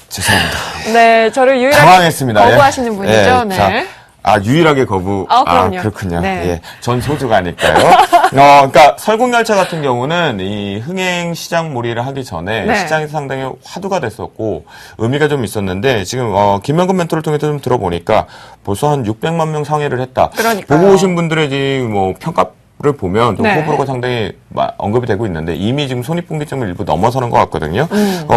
죄송합니다. 네, 저를 유일하게 당황했습니다. 거부하시는 분이죠. 예. 네. 자, 유일하게 거부. 그럼요. 그렇군요. 네. 예. 전 소주가니까요. 그러니까 설국열차 같은 경우는 이 흥행 시장 몰이를 하기 전에 네. 시장에서 상당히 화두가 됐었고 의미가 좀 있었는데 지금 김명근 멘토를 통해서 좀 들어보니까 벌써 한 600만 명 상회를 했다. 그러니까요. 보고 오신 분들의 지금 뭐 평가를 보면 좀 네. 호불호가 상당히 언급이 되고 있는데 이미 지금 손익분기점을 일부 넘어서는 것 같거든요.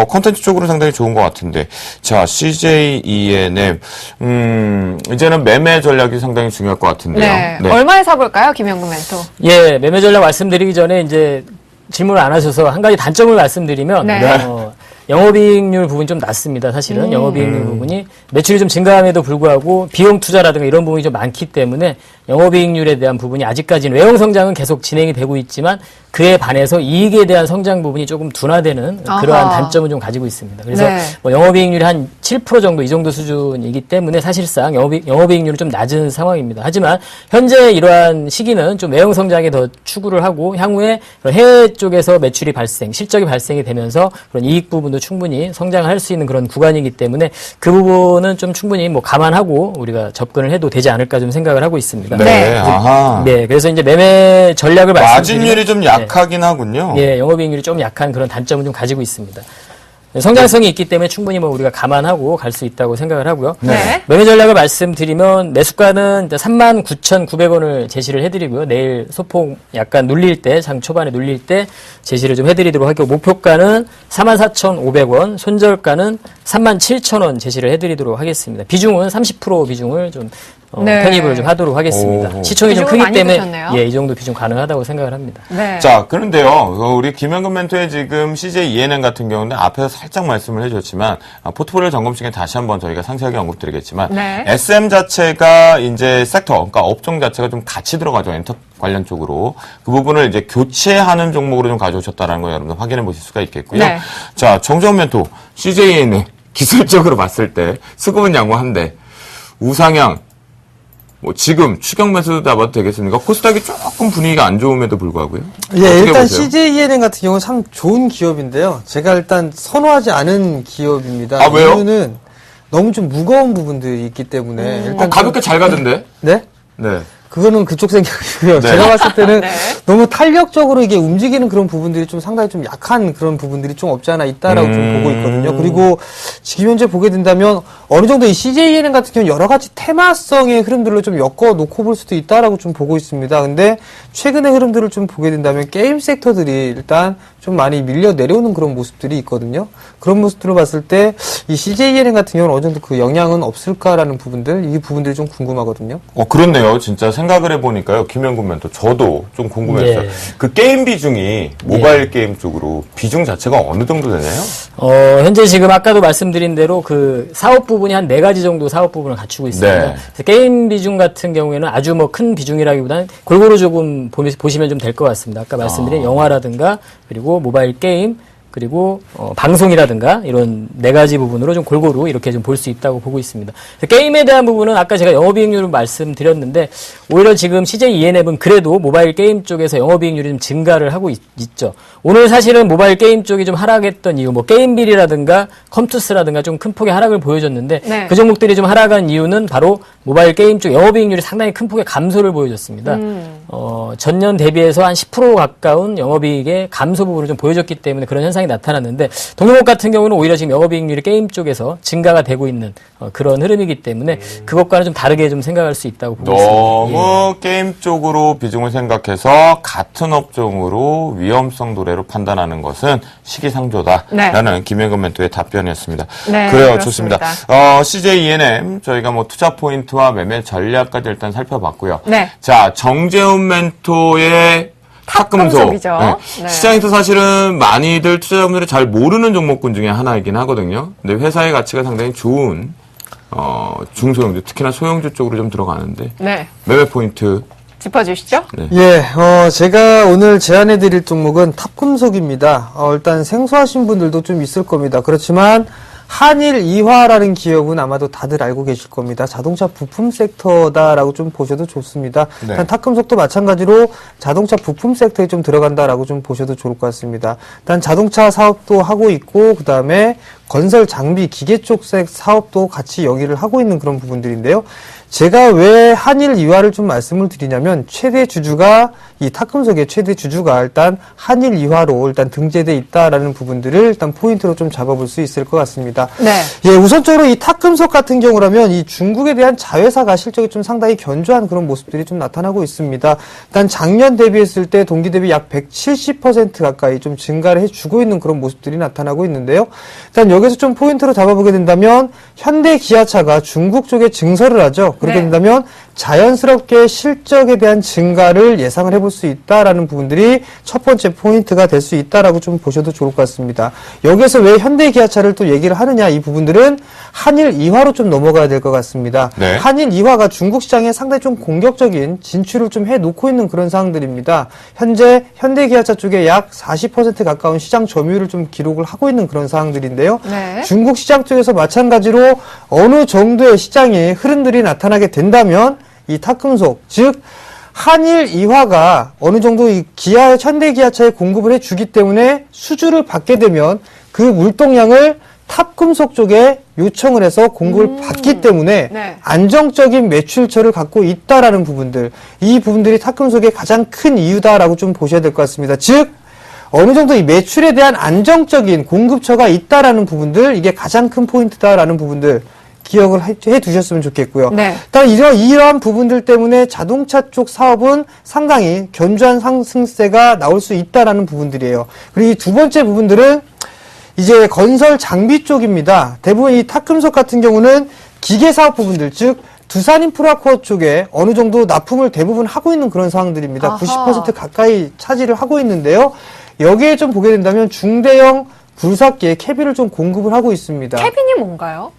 콘텐츠 쪽으로 상당히 좋은 것 같은데 자 CJ ENM 이제는 매매 전략이 상당히 중요할 것 같은데요. 네. 얼마에 사볼까요, 김영근 멘토? 예, 매매 전략 말씀드리기 전에 이제 질문을 안 하셔서 한 가지 단점을 말씀드리면 네. 영업이익률 부분이 좀 낮습니다. 사실은 영업이익률 부분이 매출이 좀 증가함에도 불구하고 비용 투자라든가 이런 부분이 좀 많기 때문에 영업이익률에 대한 부분이 아직까지는 외형 성장은 계속 진행이 되고 있지만 그에 반해서 이익에 대한 성장 부분이 조금 둔화되는 그러한 아하. 단점을 좀 가지고 있습니다. 그래서 네. 뭐 영업이익률이 한 7% 정도 이 정도 수준이기 때문에 사실상 영업이익률은 좀 낮은 상황입니다. 하지만 현재 이러한 시기는 좀 외형 성장에 더 추구를 하고 향후에 해외 쪽에서 매출이 발생, 실적이 발생이 되면서 그런 이익 부분도 충분히 성장할 수 있는 그런 구간이기 때문에 그 부분은 좀 충분히 뭐 감안하고 우리가 접근을 해도 되지 않을까 좀 생각을 하고 있습니다. 네. 아하. 네, 그래서 이제 매매 전략을 말씀드리면 마진율이 좀 약하긴 하군요. 예, 영업이익률이 좀 약한 그런 단점을 좀 가지고 있습니다. 성장성이 있기 때문에 충분히 뭐 우리가 감안하고 갈 수 있다고 생각을 하고요. 네. 매매 전략을 말씀드리면 매수가는 39,900원을 제시를 해드리고요. 내일 소폭 약간 눌릴 때, 장 초반에 눌릴 때 제시를 좀 해드리도록 하고 목표가는 44,500원, 손절가는 37,000원 제시를 해드리도록 하겠습니다. 비중은 30% 비중을 좀 네. 편입을 좀 하도록 하겠습니다. 오. 시총이 좀 비중을 크기 많이 때문에 두셨네요. 예, 이 정도 비중 가능하다고 생각을 합니다. 네. 자, 그런데요, 우리 김현금 멘토의 지금 CJ ENM 같은 경우는 앞에서 살짝 말씀을 해줬지만, 포트폴리오 점검 시간에 다시 한번 저희가 상세하게 언급드리겠지만, 네. SM 자체가 이제 섹터, 그러니까 업종 자체가 좀 같이 들어가죠. 엔터 관련 쪽으로. 그 부분을 이제 교체하는 종목으로 좀 가져오셨다는 거 여러분들 확인해 보실 수가 있겠고요. 네. 자, 정재훈 멘토, CJ ENM 기술적으로 봤을 때, 수급은 양호한데, 우상향, 뭐 지금 추경 매수 잡아도 되겠습니까? 코스닥이 조금 분위기가 안 좋음에도 불구하고요. 예, 어떻게 일단 보세요? CJ ENM 같은 경우는 참 좋은 기업인데요. 제가 일단 선호하지 않은 기업입니다. 아, 왜요? 이유는 너무 좀 무거운 부분들이 있기 때문에 일단 가볍게 잘 가던데? 네? 네. 그거는 그쪽 생각이고요. 네. 제가 봤을 때는 네. 너무 탄력적으로 이게 움직이는 그런 부분들이 좀 상당히 좀 약한 그런 부분들이 좀 없지 않아 있다라고 좀 보고 있거든요. 그리고 지금 현재 보게 된다면 어느 정도 이 CJENM 같은 경우는 여러 가지 테마성의 흐름들로 좀 엮어 놓고 볼 수도 있다라고 좀 보고 있습니다. 근데 최근의 흐름들을 좀 보게 된다면 게임 섹터들이 일단 좀 많이 밀려 내려오는 그런 모습들이 있거든요. 그런 모습들을 봤을 때 이 CJENM 같은 경우는 어느 정도 그 영향은 없을까라는 부분들, 이 부분들이 좀 궁금하거든요. 그렇네요. 진짜 생각을 해보니까요. 김현군 멘토, 저도 좀 궁금했어요. 예. 그 게임 비중이 모바일 게임 쪽으로 비중 자체가 어느 정도 되나요? 현재 지금 아까도 말씀드린 대로 그 사업 부분이 한 4가지 정도 사업 부분을 갖추고 있습니다. 네. 그래서 게임 비중 같은 경우에는 아주 뭐 큰 비중이라기보다는 골고루 조금 보시면 좀 될 것 같습니다. 아까 말씀드린 영화라든가 그리고 모바일 게임 그리고 방송이라든가 이런 4가지 부분으로 좀 골고루 이렇게 좀 볼 수 있다고 보고 있습니다. 게임에 대한 부분은 아까 제가 영업이익률을 말씀드렸는데 오히려 지금 CJ ENM은 그래도 모바일 게임 쪽에서 영업이익률이 좀 증가를 하고 있죠. 오늘 사실은 모바일 게임 쪽이 좀 하락했던 이유, 뭐 게임빌이라든가 컴투스라든가 좀 큰 폭의 하락을 보여줬는데 네. 그 종목들이 좀 하락한 이유는 바로 모바일 게임 쪽 영업이익률이 상당히 큰 폭의 감소를 보여줬습니다. 전년 대비해서 한 10% 가까운 영업이익의 감소 부분을 좀 보여줬기 때문에 그런 현상이 나타났는데 동종목 같은 경우는 오히려 지금 영업이익률이 게임 쪽에서 증가가 되고 있는 그런 흐름이기 때문에 그것과는 좀 다르게 좀 생각할 수 있다고 보고 있습니다. 너무 게임 쪽으로 비중을 생각해서 같은 업종으로 위험성 도래로 판단하는 것은 시기상조다라는 네. 김현근 멘토의 답변이었습니다. 네, 그래요, 그렇습니다. 좋습니다. CJ ENM 저희가 뭐 투자 포인트와 매매 전략까지 일단 살펴봤고요. 네. 자, 정재훈 멘토의 탑금속. 탑금속이죠. 네. 시장에서 사실은 많이들 투자자분들이 잘 모르는 종목군 중에 하나이긴 하거든요. 근데 회사의 가치가 상당히 좋은 중소형주, 특히나 소형주 쪽으로 좀 들어가는데 네. 매매 포인트. 짚어주시죠. 네. 예, 제가 오늘 제안해드릴 종목은 탑금속입니다. 일단 생소하신 분들도 좀 있을 겁니다. 그렇지만 한일 이화라는 기업은 아마도 다들 알고 계실 겁니다. 자동차 부품 섹터다라고 좀 보셔도 좋습니다. 네. 일단 탑금속도 마찬가지로 자동차 부품 섹터에 좀 들어간다라고 좀 보셔도 좋을 것 같습니다. 일단 자동차 사업도 하고 있고 그 다음에 건설 장비 기계 쪽 사업도 같이 영위를 하고 있는 그런 부분들인데요. 제가 왜 한일 이화를 좀 말씀을 드리냐면 최대 주주가 이 탑금속의 최대 주주가 일단 한일 이화로 일단 등재돼 있다라는 부분들을 일단 포인트로 좀 잡아볼 수 있을 것 같습니다. 네. 예, 우선적으로 이 탑금속 같은 경우라면 이 중국에 대한 자회사가 실적이 좀 상당히 견조한 그런 모습들이 좀 나타나고 있습니다. 일단 작년 대비했을 때 동기 대비 약 170% 가까이 좀 증가를 해주고 있는 그런 모습들이 나타나고 있는데요. 일단 여기서 좀 포인트로 잡아보게 된다면 현대 기아차가 중국 쪽에 증설을 하죠. 그렇게 네. 된다면 자연스럽게 실적에 대한 증가를 예상을 해볼 수 있다라는 부분들이 첫 번째 포인트가 될 수 있다라고 좀 보셔도 좋을 것 같습니다. 여기에서 왜 현대 기아차를 또 얘기를 하느냐 이 부분들은 한일 이화로 좀 넘어가야 될 것 같습니다. 네. 한일 이화가 중국 시장에 상당히 좀 공격적인 진출을 좀 해놓고 있는 그런 상황들입니다. 현재 현대 기아차 쪽에 약 40% 가까운 시장 점유율을 좀 기록을 하고 있는 그런 상황들인데요. 네. 중국 시장 쪽에서 마찬가지로 어느 정도의 시장의 흐름들이 나타나게 된다면 이 탑금속, 즉 한일 이화가 어느 정도 이 현대 기아차에 공급을 해주기 때문에 수주를 받게 되면 그 물동량을 탑금속 쪽에 요청을 해서 공급을 받기 때문에 네. 안정적인 매출처를 갖고 있다라는 부분들, 이 부분들이 탑금속의 가장 큰 이유다라고 좀 보셔야 될 것 같습니다. 즉 어느 정도 이 매출에 대한 안정적인 공급처가 있다라는 부분들, 이게 가장 큰 포인트다라는 부분들 기억을 해 두셨으면 좋겠고요. 네. 일단 이러한 부분들 때문에 자동차 쪽 사업은 상당히 견조한 상승세가 나올 수 있다라는 부분들이에요. 그리고 이 두 번째 부분들은 이제 건설 장비 쪽입니다. 대부분 이 탁금속 같은 경우는 기계 사업 부분들, 즉 두산인프라코어 쪽에 어느 정도 납품을 대부분 하고 있는 그런 상황들입니다. 아하. 90% 가까이 차지를 하고 있는데요. 여기에 좀 보게 된다면 중대형 굴삭기에 캐빈을 좀 공급을 하고 있습니다. 캐빈이 뭔가요?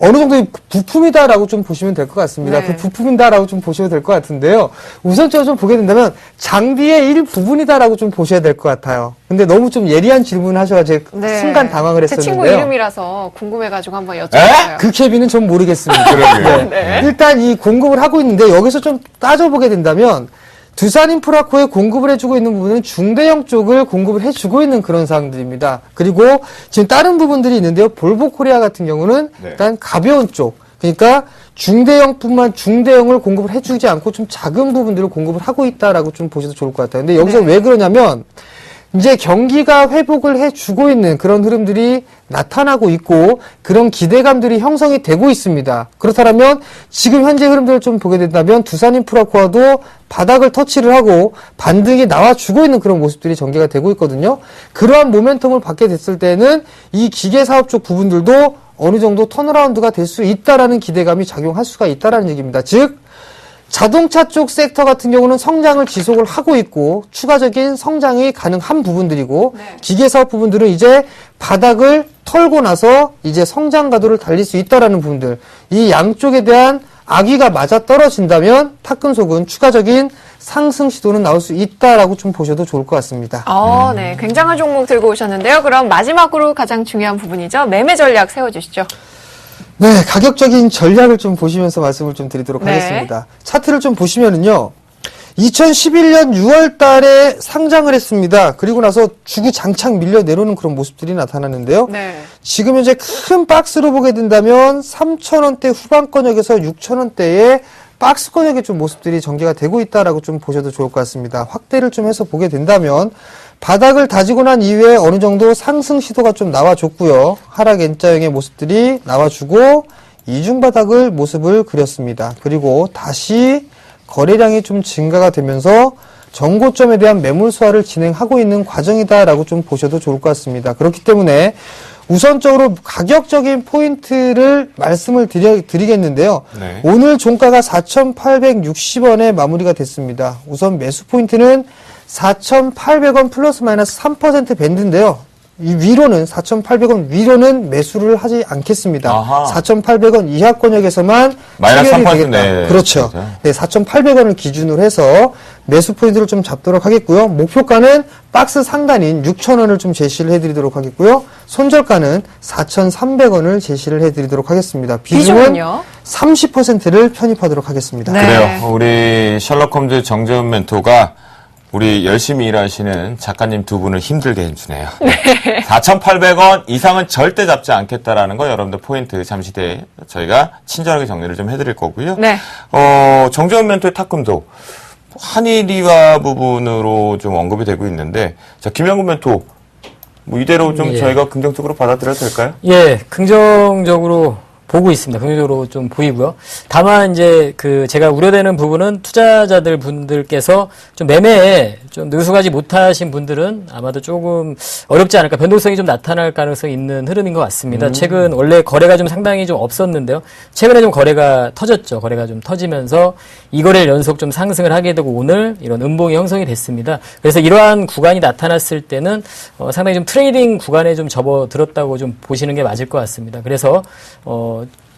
어느 정도 부품이다라고 좀 보시면 될 것 같습니다. 네. 그 부품이다라고 좀 보시면 될 것 같은데요. 우선적으로 좀 보게 된다면 장비의 일부분이다라고 좀 보셔야 될 것 같아요. 근데 너무 좀 예리한 질문을 하셔가지고 제가 순간 당황을 제 친구 했었는데요. 이름이라서 궁금해가지고 한번 여쭤봤어요. 그 캐비는 전 모르겠습니다. 그러게요. 네. 일단 이 공급을 하고 있는데 여기서 좀 따져보게 된다면 두산인프라코에 공급을 해주고 있는 부분은 중대형 쪽을 공급을 해주고 있는 그런 사항들입니다. 그리고 지금 다른 부분들이 있는데요. 볼보코리아 같은 경우는 네. 일단 가벼운 쪽, 그러니까 중대형을 공급을 해주지 않고 좀 작은 부분들을 공급을 하고 있다라고 좀 보셔도 좋을 것 같아요. 근데 여기서 네. 왜 그러냐면 이제 경기가 회복을 해주고 있는 그런 흐름들이 나타나고 있고 그런 기대감들이 형성이 되고 있습니다. 그렇다면 지금 현재 흐름들을 좀 보게 된다면 두산인프라코아도 바닥을 터치를 하고 반등이 나와주고 있는 그런 모습들이 전개가 되고 있거든요. 그러한 모멘텀을 받게 됐을 때는 이 기계사업 쪽 부분들도 어느 정도 턴어라운드가 될 수 있다라는 기대감이 작용할 수가 있다라는 얘기입니다. 즉 자동차 쪽 섹터 같은 경우는 성장을 지속을 하고 있고 추가적인 성장이 가능한 부분들이고 네. 기계사업 부분들은 이제 바닥을 털고 나서 이제 성장 가도를 달릴 수 있다라는 부분들, 이 양쪽에 대한 악의가 맞아 떨어진다면 탁금속은 추가적인 상승 시도는 나올 수 있다라고 좀 보셔도 좋을 것 같습니다. 네. 굉장한 종목 들고 오셨는데요. 그럼 마지막으로 가장 중요한 부분이죠. 매매 전략 세워주시죠. 네, 가격적인 전략을 좀 보시면서 말씀을 좀 드리도록 네. 하겠습니다. 차트를 좀 보시면은요, 2011년 6월 달에 상장을 했습니다. 그리고 나서 주구장창 밀려 내려오는 그런 모습들이 나타났는데요. 네. 지금 현재 큰 박스로 보게 된다면 3,000원대 후반권역에서 6,000원대의 박스권역의 좀 모습들이 전개가 되고 있다라고 좀 보셔도 좋을 것 같습니다. 확대를 좀 해서 보게 된다면 바닥을 다지고 난 이후에 어느 정도 상승 시도가 좀 나와줬고요. 하락 N자형의 모습들이 나와주고 이중바닥을 모습을 그렸습니다. 그리고 다시 거래량이 좀 증가가 되면서 정고점에 대한 매물 소화를 진행하고 있는 과정이다라고 좀 보셔도 좋을 것 같습니다. 그렇기 때문에 우선적으로 가격적인 포인트를 말씀을 드리겠는데요. 네. 오늘 종가가 4,860원에 마무리가 됐습니다. 우선 매수 포인트는 4,800원 플러스 마이너스 3% 밴드인데요. 이 위로는 4,800원 위로는 매수를 하지 않겠습니다. 아하. 4,800원 이하권역에서만 마이너스 체결이 3% 되겠다. 네. 그렇죠. 그렇죠. 네, 4,800원을 기준으로 해서 매수 포인트를 좀 잡도록 하겠고요. 목표가는 박스 상단인 6,000원을 좀 제시를 해드리도록 하겠고요. 손절가는 4,300원을 제시를 해드리도록 하겠습니다. 비중은 비중은요? 30%를 편입하도록 하겠습니다. 네. 그래요. 우리 셜록 홈즈 정재훈 멘토가 우리 열심히 일하시는 작가님 두 분을 힘들게 해주네요. 4,800원 이상은 절대 잡지 않겠다라는 거 여러분들 포인트 잠시 뒤에 저희가 친절하게 정리를 좀 해드릴 거고요. 네. 정재훈 멘토의 탁금도 한일이와 부분으로 좀 언급이 되고 있는데, 자, 김영구 멘토, 뭐 이대로 좀 예. 저희가 긍정적으로 받아들여도 될까요? 예, 긍정적으로 보고 있습니다. 긍정적으로 좀 보이고요. 다만 이제 제가 우려되는 부분은 투자자들 분들께서 좀 매매에 좀 능숙하지 못하신 분들은 아마도 조금 어렵지 않을까, 변동성이 좀 나타날 가능성이 있는 흐름인 것 같습니다. 최근 원래 거래가 좀 상당히 좀 없었는데요. 최근에 좀 거래가 터졌죠. 거래가 좀 터지면서 이 거래를 연속 좀 상승을 하게 되고 오늘 이런 음봉이 형성이 됐습니다. 그래서 이러한 구간이 나타났을 때는 상당히 좀 트레이딩 구간에 좀 접어들었다고 좀 보시는 게 맞을 것 같습니다. 그래서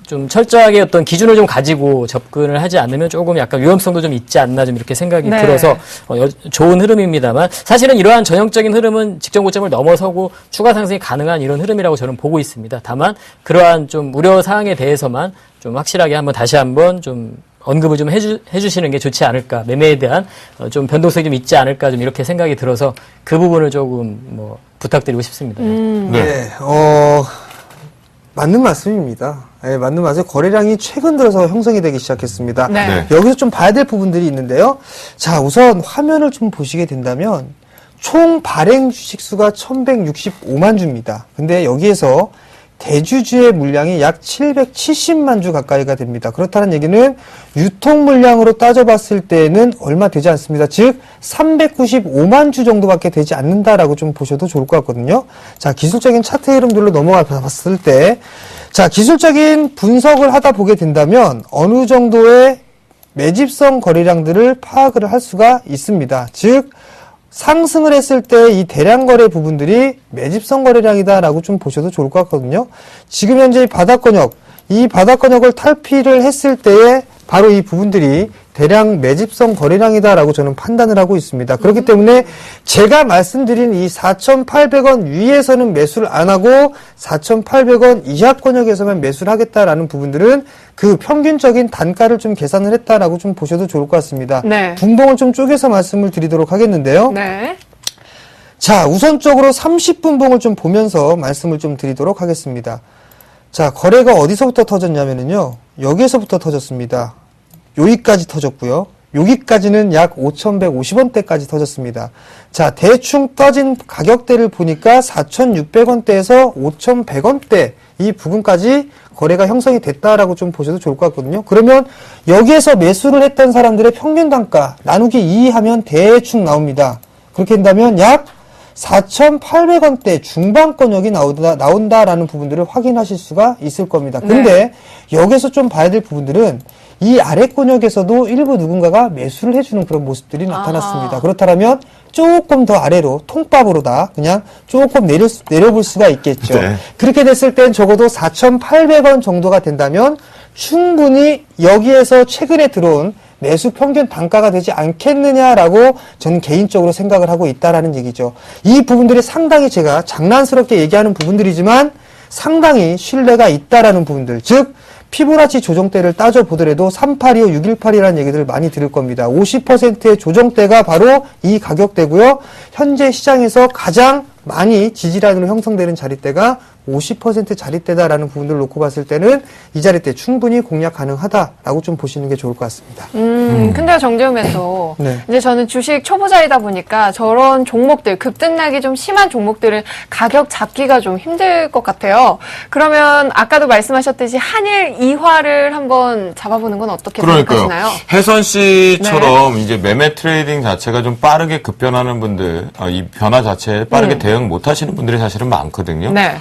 좀 철저하게 어떤 기준을 좀 가지고 접근을 하지 않으면 조금 약간 위험성도 좀 있지 않나 좀 이렇게 생각이 네. 들어서 좋은 흐름입니다만 사실은 이러한 전형적인 흐름은 직전 고점을 넘어서고 추가 상승이 가능한 이런 흐름이라고 저는 보고 있습니다. 다만 그러한 좀 우려 사항에 대해서만 좀 확실하게 다시 한번 좀 언급을 좀 해주시는 게 좋지 않을까, 매매에 대한 좀 변동성이 좀 있지 않을까 좀 이렇게 생각이 들어서 그 부분을 조금 부탁드리고 싶습니다. 네, 맞는 말씀입니다. 네, 맞는 말씀. 거래량이 최근 들어서 형성이 되기 시작했습니다. 네. 네. 여기서 좀 봐야 될 부분들이 있는데요. 자, 우선 화면을 좀 보시게 된다면 총 발행 주식수가 1165만 주입니다. 근데 여기에서 대주주의 물량이 약 770만 주 가까이가 됩니다. 그렇다는 얘기는 유통 물량으로 따져봤을 때는 얼마 되지 않습니다. 즉 395만 주 정도밖에 되지 않는다라고 좀 보셔도 좋을 것 같거든요. 자, 기술적인 차트 흐름들로 넘어가 봤을 때, 자, 기술적인 분석을 하다 보게 된다면 어느 정도의 매집성 거래량들을 파악을 할 수가 있습니다. 즉 상승을 했을 때 이 대량 거래 부분들이 매집성 거래량이다라고 좀 보셔도 좋을 것 같거든요. 지금 현재 이 바닥권역을 탈피를 했을 때에 바로 이 부분들이 대량 매집성 거래량이다라고 저는 판단을 하고 있습니다. 그렇기 때문에 제가 말씀드린 이 4,800원 위에서는 매수를 안 하고 4,800원 이하 권역에서만 매수를 하겠다라는 부분들은 그 평균적인 단가를 좀 계산을 했다라고 좀 보셔도 좋을 것 같습니다. 네. 분봉을 좀 쪼개서 말씀을 드리도록 하겠는데요. 네. 자, 우선적으로 30분봉을 좀 보면서 말씀을 좀 드리도록 하겠습니다. 자, 거래가 어디서부터 터졌냐면요. 여기에서부터 터졌습니다. 여기까지 터졌고요. 여기까지는 약 5,150원대까지 터졌습니다. 자, 대충 떠진 가격대를 보니까 4,600원대에서 5,100원대 이 부분까지 거래가 형성이 됐다라고 좀 보셔도 좋을 것 같거든요. 그러면 여기에서 매수를 했던 사람들의 평균 단가 나누기 2 하면 대충 나옵니다. 그렇게 된다면 약 4,800원대 중반권역이 나온다라는 부분들을 확인하실 수가 있을 겁니다. 근데 여기서 좀 봐야 될 부분들은 이 아래권역에서도 일부 누군가가 매수를 해주는 그런 모습들이 나타났습니다. 그렇다면 조금 더 아래로 통밥으로다 그냥 조금 내려볼 수가 있겠죠. 네. 그렇게 됐을 땐 적어도 4,800원 정도가 된다면 충분히 여기에서 최근에 들어온 매수 평균 단가가 되지 않겠느냐라고 저는 개인적으로 생각을 하고 있다라는 얘기죠. 이 부분들이 상당히 제가 장난스럽게 얘기하는 부분들이지만 상당히 신뢰가 있다라는 부분들, 즉 피보나치 조정대를 따져보더라도 3825, 618이라는 얘기들을 많이 들을 겁니다. 50%의 조정대가 바로 이 가격대고요. 현재 시장에서 가장 많이 지지라인으로 형성되는 자리대가 50% 자리대다라는 부분들을 놓고 봤을 때는 이 자리대 충분히 공략 가능하다라고 좀 보시는 게 좋을 것 같습니다. 근데 정재훈 멘토, 네. 이제 저는 주식 초보자이다 보니까 저런 종목들, 급등락이 좀 심한 종목들은 가격 잡기가 좀 힘들 것 같아요. 그러면 아까도 말씀하셨듯이 한일 이화를 한번 잡아보는 건 어떻게 생각하시나요? 혜선 씨처럼 이제 매매 트레이딩 자체가 좀 빠르게 급변하는 분들, 이 변화 자체에 빠르게 대응 못 하시는 분들이 사실은 많거든요. 네.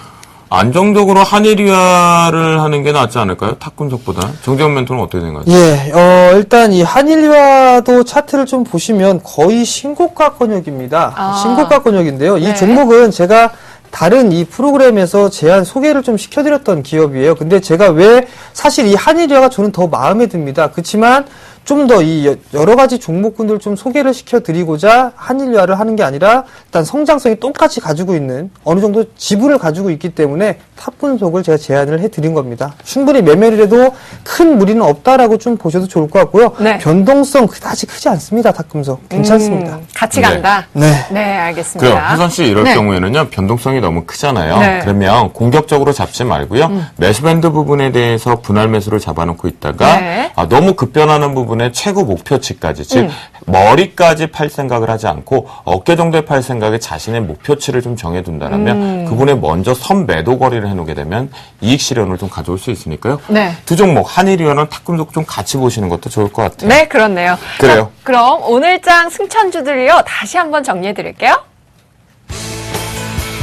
안정적으로 한일이화를 하는 게 낫지 않을까요? 탁금속보다. 정재훈 멘토는 어떻게 생각하세요? 예, 일단 이 한일화도 차트를 좀 보시면 거의 신고가 권역입니다. 신고가 권역인데요. 이 네. 종목은 제가 다른 이 프로그램에서 제한 소개를 좀 시켜드렸던 기업이에요. 근데 제가 왜 사실 이 한일화가 저는 더 마음에 듭니다. 그렇지만 좀 더 이 여러 가지 종목군들 좀 소개를 시켜드리고자 한일화를 하는 게 아니라 일단 성장성이 똑같이 가지고 있는 어느 정도 지분을 가지고 있기 때문에 탑 분석을 제가 제안을 해드린 겁니다. 충분히 매매를 해도 큰 무리는 없다라고 좀 보셔도 좋을 것 같고요. 네. 변동성 그다지 크지 않습니다. 탑금속 괜찮습니다. 같이 네. 간다. 네. 네, 알겠습니다. 그래요. 혜선 씨 이럴 네. 경우에는요, 변동성이 너무 크잖아요. 네. 그러면 공격적으로 잡지 말고요, 매수밴드 부분에 대해서 분할 매수를 잡아놓고 있다가, 네. 너무 급변하는 부분에 최고 목표치까지, 즉, 머리까지 팔 생각을 하지 않고, 어깨 정도에 팔 생각에 자신의 목표치를 좀 정해둔다라면, 그분에 먼저 선매도 거리를 해놓게 되면, 이익 실현을 좀 가져올 수 있으니까요. 네. 두 종목, 한일이화는 탁금속 좀 같이 보시는 것도 좋을 것 같아요. 네, 그렇네요. 그래요. 자, 그럼 오늘장 승천주들이요, 다시 한번 정리해 드릴게요.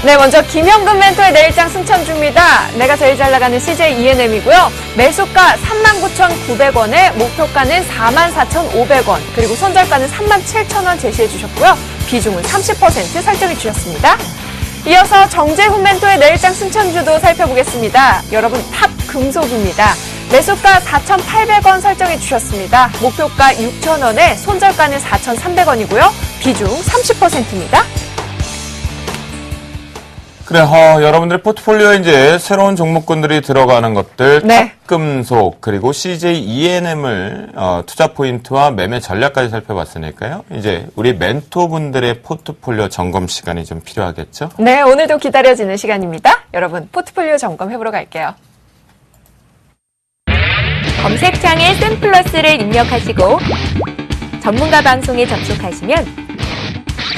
네, 먼저 김영근 멘토의 내일장 승천주입니다. 내가 제일 잘 나가는 CJ ENM이고요. 매수가 39,900원에 목표가는 44,500원, 그리고 손절가는 37,000원 제시해 주셨고요. 비중은 30% 설정해 주셨습니다. 이어서 정재훈 멘토의 내일장 승천주도 살펴보겠습니다. 여러분, 탑 금속입니다. 매수가 4,800원 설정해 주셨습니다. 목표가 6,000원에 손절가는 4,300원이고요. 비중 30%입니다. 그래, 여러분들의 포트폴리오에 이제 새로운 종목군들이 들어가는 것들, 네. 탑금속, 그리고 CJ ENM을, 투자 포인트와 매매 전략까지 살펴봤으니까요. 이제 우리 멘토분들의 포트폴리오 점검 시간이 좀 필요하겠죠? 네, 오늘도 기다려지는 시간입니다. 여러분, 포트폴리오 점검해보러 갈게요. 검색창에 샘플러스를 입력하시고 전문가 방송에 접속하시면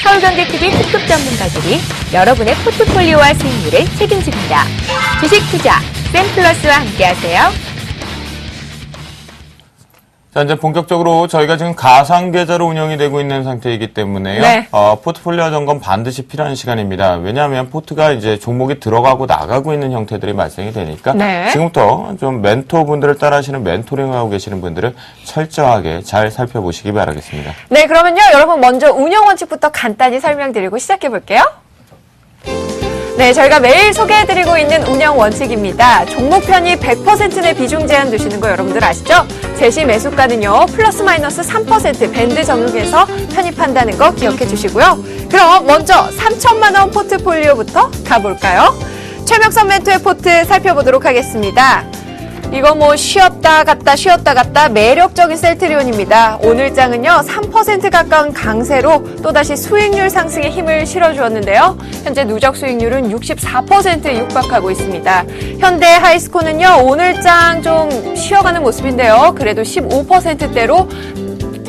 서울경제TV 특급 전문가들이 여러분의 포트폴리오와 수익률을 책임집니다. 주식 투자 샘플러스와 함께하세요. 자, 이제 본격적으로 저희가 지금 가상계좌로 운영이 되고 있는 상태이기 때문에요. 네. 포트폴리오 점검 반드시 필요한 시간입니다. 왜냐하면 포트가 이제 종목이 들어가고 나가고 있는 형태들이 발생이 되니까 네. 지금부터 좀 멘토분들을 따라하시는 멘토링하고 계시는 분들은 철저하게 잘 살펴보시기 바라겠습니다. 네, 그러면요, 여러분 먼저 운영 원칙부터 간단히 설명드리고 시작해 볼게요. 네, 저희가 매일 소개해드리고 있는 운영 원칙입니다. 종목 편입 100%의 비중 제한 두시는 거 여러분들 아시죠? 제시 매수가는요, 플러스 마이너스 3% 밴드 적용해서 편입한다는 거 기억해 주시고요. 그럼 먼저 3천만 원 포트폴리오부터 가볼까요? 최명선 멘토의 포트 살펴보도록 하겠습니다. 이거 뭐 쉬었다 갔다 매력적인 셀트리온입니다. 오늘 장은요 3% 가까운 강세로 또다시 수익률 상승에 힘을 실어주었는데요. 현재 누적 수익률은 64%에 육박하고 있습니다. 현대 하이스코는요 오늘 장 좀 쉬어가는 모습인데요. 그래도 15%대로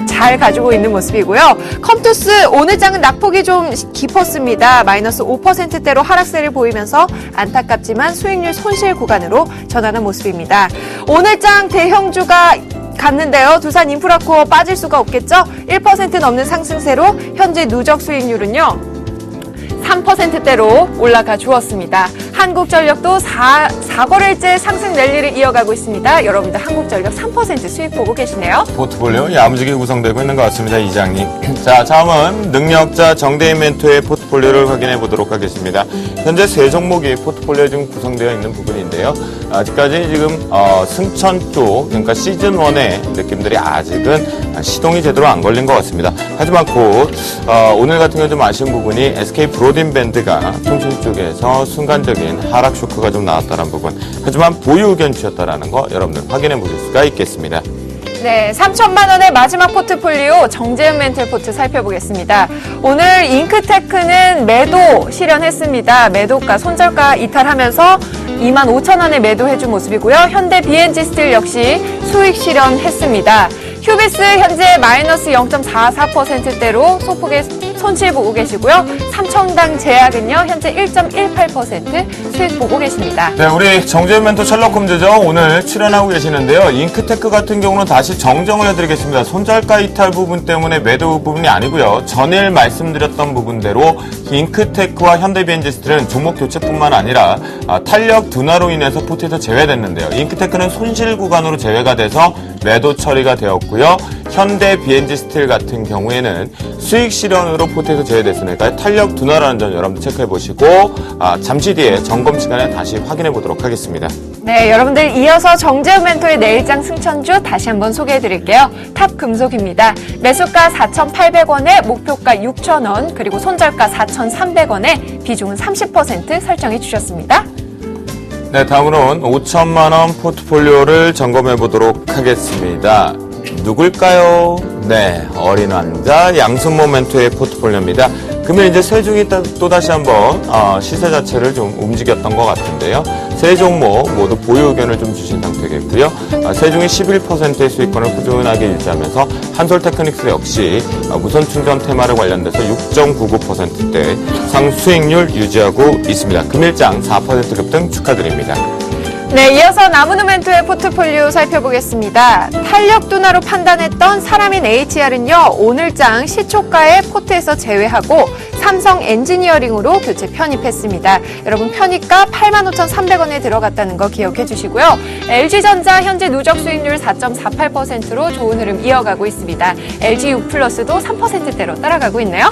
잘 가지고 있는 모습이고요. 컴투스 오늘 장은 낙폭이 좀 깊었습니다. 마이너스 5%대로 하락세를 보이면서 안타깝지만 수익률 손실 구간으로 전환한 모습입니다. 오늘 장 대형주가 갔는데요. 두산 인프라코어 빠질 수가 없겠죠. 1% 넘는 상승세로 현재 누적 수익률은요. 3%대로 올라가 주었습니다. 한국전력도 4거래일째 상승 랠리를 이어가고 있습니다. 여러분들 한국전력 3% 수익 보고 계시네요. 포트폴리오 야무지게 구성되고 있는 것 같습니다, 이장님. 자, 다음은 능력자 정대인 멘토의 포트폴리오를 확인해 보도록 하겠습니다. 현재 세 종목이 포트폴리오에 지금 구성되어 있는 부분인데요. 아직까지 지금 승천 쪽, 그러니까 시즌 1의 느낌들이 아직은 시동이 제대로 안 걸린 것 같습니다. 하지만 곧 오늘 같은 경우 좀 아쉬운 부분이 SK 브로드밴드가 통신 쪽에서 순간적인 하락 쇼크가 좀 나왔다는 부분. 하지만 보유 의견주였다라는 거 여러분들 확인해 보실 수가 있겠습니다. 네, 3천만 원의 마지막 포트폴리오 정재은 멘토의 포트 살펴보겠습니다. 오늘 잉크테크는 매도 실현했습니다. 매도가 손절가 이탈하면서 25,000원에 매도해준 모습이고요. 현대 BNG 스틸 역시 수익 실현했습니다. 휴비스 현재 마이너스 0.44%대로 소폭의 손실 보고 계시고요. 삼청당 제약은요. 현재 1.18% 수익 보고 계십니다. 네, 우리 정재현 멘토 셜록 홈즈죠. 오늘 출연하고 계시는데요. 잉크테크 같은 경우는 다시 정정을 해드리겠습니다. 손절가 이탈 부분 때문에 매도 부분이 아니고요. 전일 말씀드렸던 부분대로 잉크테크와 현대비엔지스틸은 종목 교체뿐만 아니라 탄력 둔화로 인해서 포트에서 제외됐는데요. 잉크테크는 손실 구간으로 제외가 돼서 매도 처리가 되었고요. 현대비엔지스틸 같은 경우에는 수익 실현으로 포트에서 제외됐으니까 탄력 둔화라는 점 여러분들 체크해 보시고 잠시 뒤에 점검 시간에 다시 확인해 보도록 하겠습니다. 네, 여러분들 이어서 정재훈 멘토의 내일장 승천주 다시 한번 소개해 드릴게요. 탑금속입니다. 매수가 4,800원에 목표가 6,000원, 그리고 손절가 4,300원에 비중은 30% 설정해 주셨습니다. 네, 다음으로는 5천만 원 포트폴리오를 점검해 보도록 하겠습니다. 누굴까요? 네, 어린 왕자 양순모 멘토의 포트폴리오입니다. 금일 이제 세 종이 또다시 한번 시세 자체를 좀 움직였던 것 같은데요. 세 종목 모두 보유 의견을 좀 주신 상태겠고요. 세 종이 11%의 수익권을 꾸준하게 유지하면서 한솔테크닉스 역시 무선 충전 테마를 관련돼서 6.99%대 상수익률 유지하고 있습니다. 금일장 4% 급등 축하드립니다. 네, 이어서 나무누 멘토의 포트폴리오 살펴보겠습니다. 탄력 둔화로 판단했던 사람인 HR은요, 오늘장 시초가의 포트에서 제외하고 삼성 엔지니어링으로 교체 편입했습니다. 여러분 편입가 85,300원에 들어갔다는 거 기억해 주시고요. LG전자 현재 누적 수익률 4.48%로 좋은 흐름 이어가고 있습니다. LGU+도 3%대로 따라가고 있네요.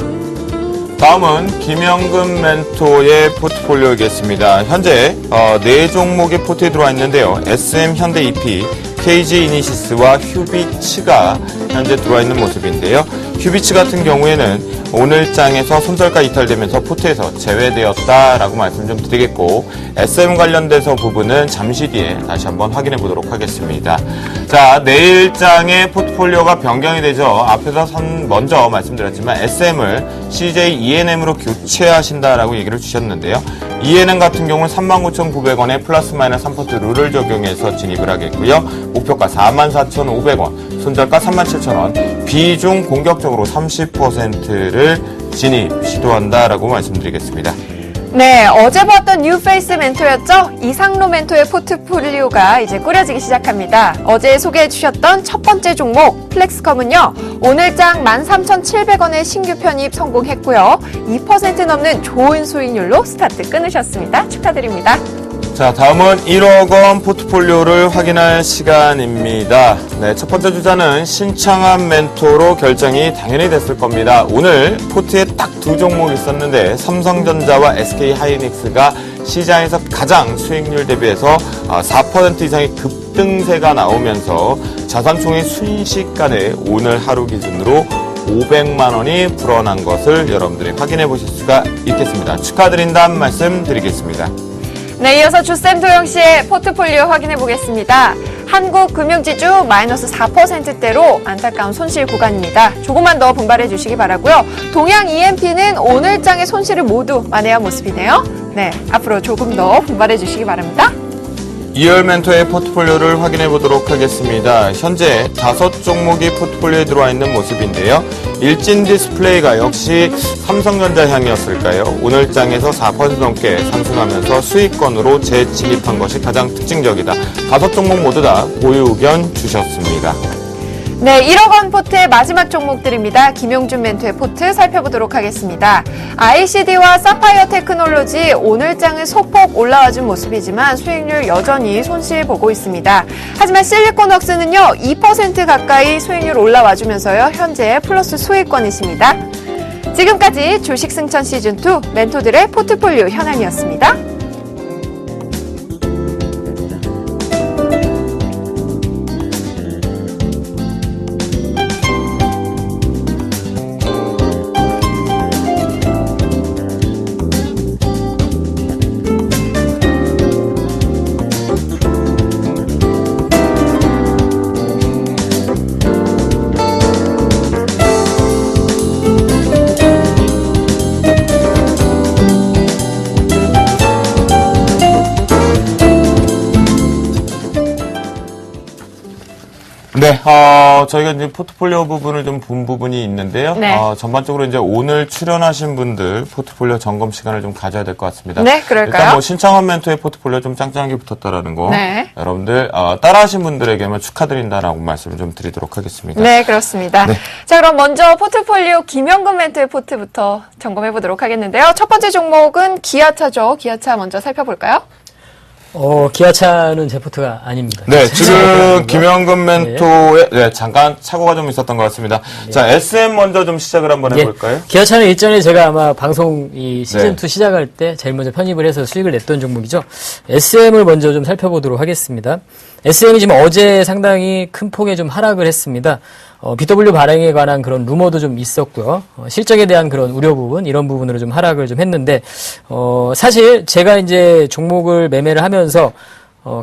다음은 김영금 멘토의 포트폴리오이겠습니다. 현재 4종목의 포트에 들어와 있는데요. SM 현대EP, KG 이니시스와 휴비츠가 현재 들어와 있는 모습인데요. 휴비츠 같은 경우에는 오늘 장에서 손절가 이탈되면서 포트에서 제외되었다라고 말씀 좀 드리겠고, SM 관련돼서 부분은 잠시 뒤에 다시 한번 확인해 보도록 하겠습니다. 자, 내일 장의 포트폴리오가 변경이 되죠. 앞에서 먼저 말씀드렸지만 SM을 CJ ENM으로 교체하신다라고 얘기를 주셨는데요. ENM 같은 경우는 39,900원에 플러스 마이너스 3% 룰을 적용해서 진입을 하겠고요. 목표가 44,500원, 손절가 37,000원, 비중 공격적으로 30%를 진입 시도한다라고 말씀드리겠습니다. 네, 어제 봤던 뉴페이스 멘토였죠? 이상로 멘토의 포트폴리오가 이제 꾸려지기 시작합니다. 어제 소개해 주셨던 첫 번째 종목 플렉스컴은요. 오늘장 13,700원의 신규 편입 성공했고요. 2% 넘는 좋은 수익률로 스타트 끊으셨습니다. 축하드립니다. 자, 다음은 1억 원 포트폴리오를 확인할 시간입니다. 네, 첫 번째 주자는 신창한 멘토로 결정이 당연히 됐을 겁니다. 오늘 포트에 딱 두 종목 있었는데 삼성전자와 SK하이닉스가 시장에서 가장 수익률 대비해서 4% 이상의 급등세가 나오면서 자산총액 순식간에 오늘 하루 기준으로 500만 원이 불어난 것을 여러분들이 확인해 보실 수가 있겠습니다. 축하드린다는 말씀 드리겠습니다. 네, 이어서 주쌤 도영 씨의 포트폴리오 확인해 보겠습니다. 한국금융지주 마이너스 4%대로 안타까운 손실 구간입니다. 조금만 더 분발해 주시기 바라고요. 동양 EMP는 오늘장의 손실을 모두 만회한 모습이네요. 네, 앞으로 조금 더 분발해 주시기 바랍니다. 이열 멘토의 포트폴리오를 확인해 보도록 하겠습니다. 현재 5종목이 포트폴리오에 들어와 있는 모습인데요. 일진 디스플레이가 역시 삼성전자 향이었을까요? 오늘장에서 4% 넘게 상승하면서 수익권으로 재진입한 것이 가장 특징적이다. 5종목 모두 다 고유 의견 주셨습니다. 네, 1억 원 포트의 마지막 종목들입니다. 김용준 멘토의 포트 살펴보도록 하겠습니다. ICD와 사파이어 테크놀로지 오늘장은 소폭 올라와준 모습이지만 수익률 여전히 손실 보고 있습니다. 하지만 실리콘웍스는요, 2% 가까이 수익률 올라와주면서요, 현재 플러스 수익권이십니다. 지금까지 주식 승천 시즌2 멘토들의 포트폴리오 현황이었습니다. 네, 저희가 이제 포트폴리오 부분을 좀 본 부분이 있는데요. 네. 전반적으로 이제 오늘 출연하신 분들 포트폴리오 점검 시간을 좀 가져야 될 것 같습니다. 네, 그럴까요? 일단 뭐 신창원 멘토의 포트폴리오 좀 짱짱하게 붙었다라는 거. 네. 여러분들, 따라하신 분들에게만 축하드린다라고 말씀을 좀 드리도록 하겠습니다. 네, 그렇습니다. 네. 자, 그럼 먼저 포트폴리오 김영근 멘토의 포트부터 점검해 보도록 하겠는데요. 첫 번째 종목은 기아차죠. 기아차 먼저 살펴볼까요? 기아차는 제 포트가 아닙니다. 네, 지금 김영근 네. 멘토의 잠깐 착오가 좀 있었던 것 같습니다. 자, SM 먼저 좀 시작을 한번 해볼까요? 기아차는 일전에 제가 아마 방송 이 시즌2 네. 시작할 때 제일 먼저 편입을 해서 수익을 냈던 종목이죠. SM을 먼저 좀 살펴보도록 하겠습니다. SM이 지금 어제 상당히 큰 폭의 좀 하락을 했습니다. BW 발행에 관한 그런 루머도 좀 있었고요. 실적에 대한 그런 우려 부분, 이런 부분으로 좀 하락을 좀 했는데, 사실 제가 이제 종목을 매매를 하면서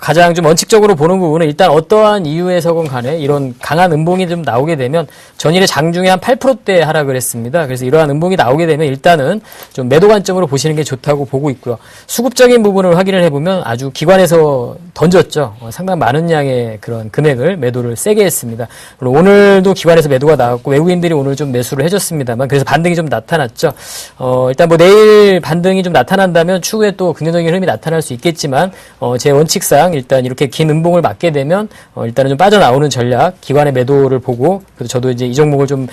가장 좀 원칙적으로 보는 부분은 일단 어떠한 이유에서건 간에 이런 강한 음봉이 좀 나오게 되면 전일의 장중에 한 8%대 하락을 했습니다. 그래서 이러한 음봉이 나오게 되면 일단은 좀 매도 관점으로 보시는 게 좋다고 보고 있고요. 수급적인 부분을 확인을 해보면 아주 기관에서 던졌죠. 상당히 많은 양의 그런 금액을 매도를 세게 했습니다. 물론 오늘도 기관에서 매도가 나왔고 외국인들이 오늘 좀 매수를 해줬습니다만 그래서 반등이 좀 나타났죠. 일단 뭐 내일 반등이 좀 나타난다면 추후에 또 긍정적인 흐름이 나타날 수 있겠지만 제 원칙상 일단 이렇게 긴 음봉을 맞게 되면 일단은 좀 빠져나오는 전략, 기관의 매도를 보고 그래서 저도 이제 이 종목을 좀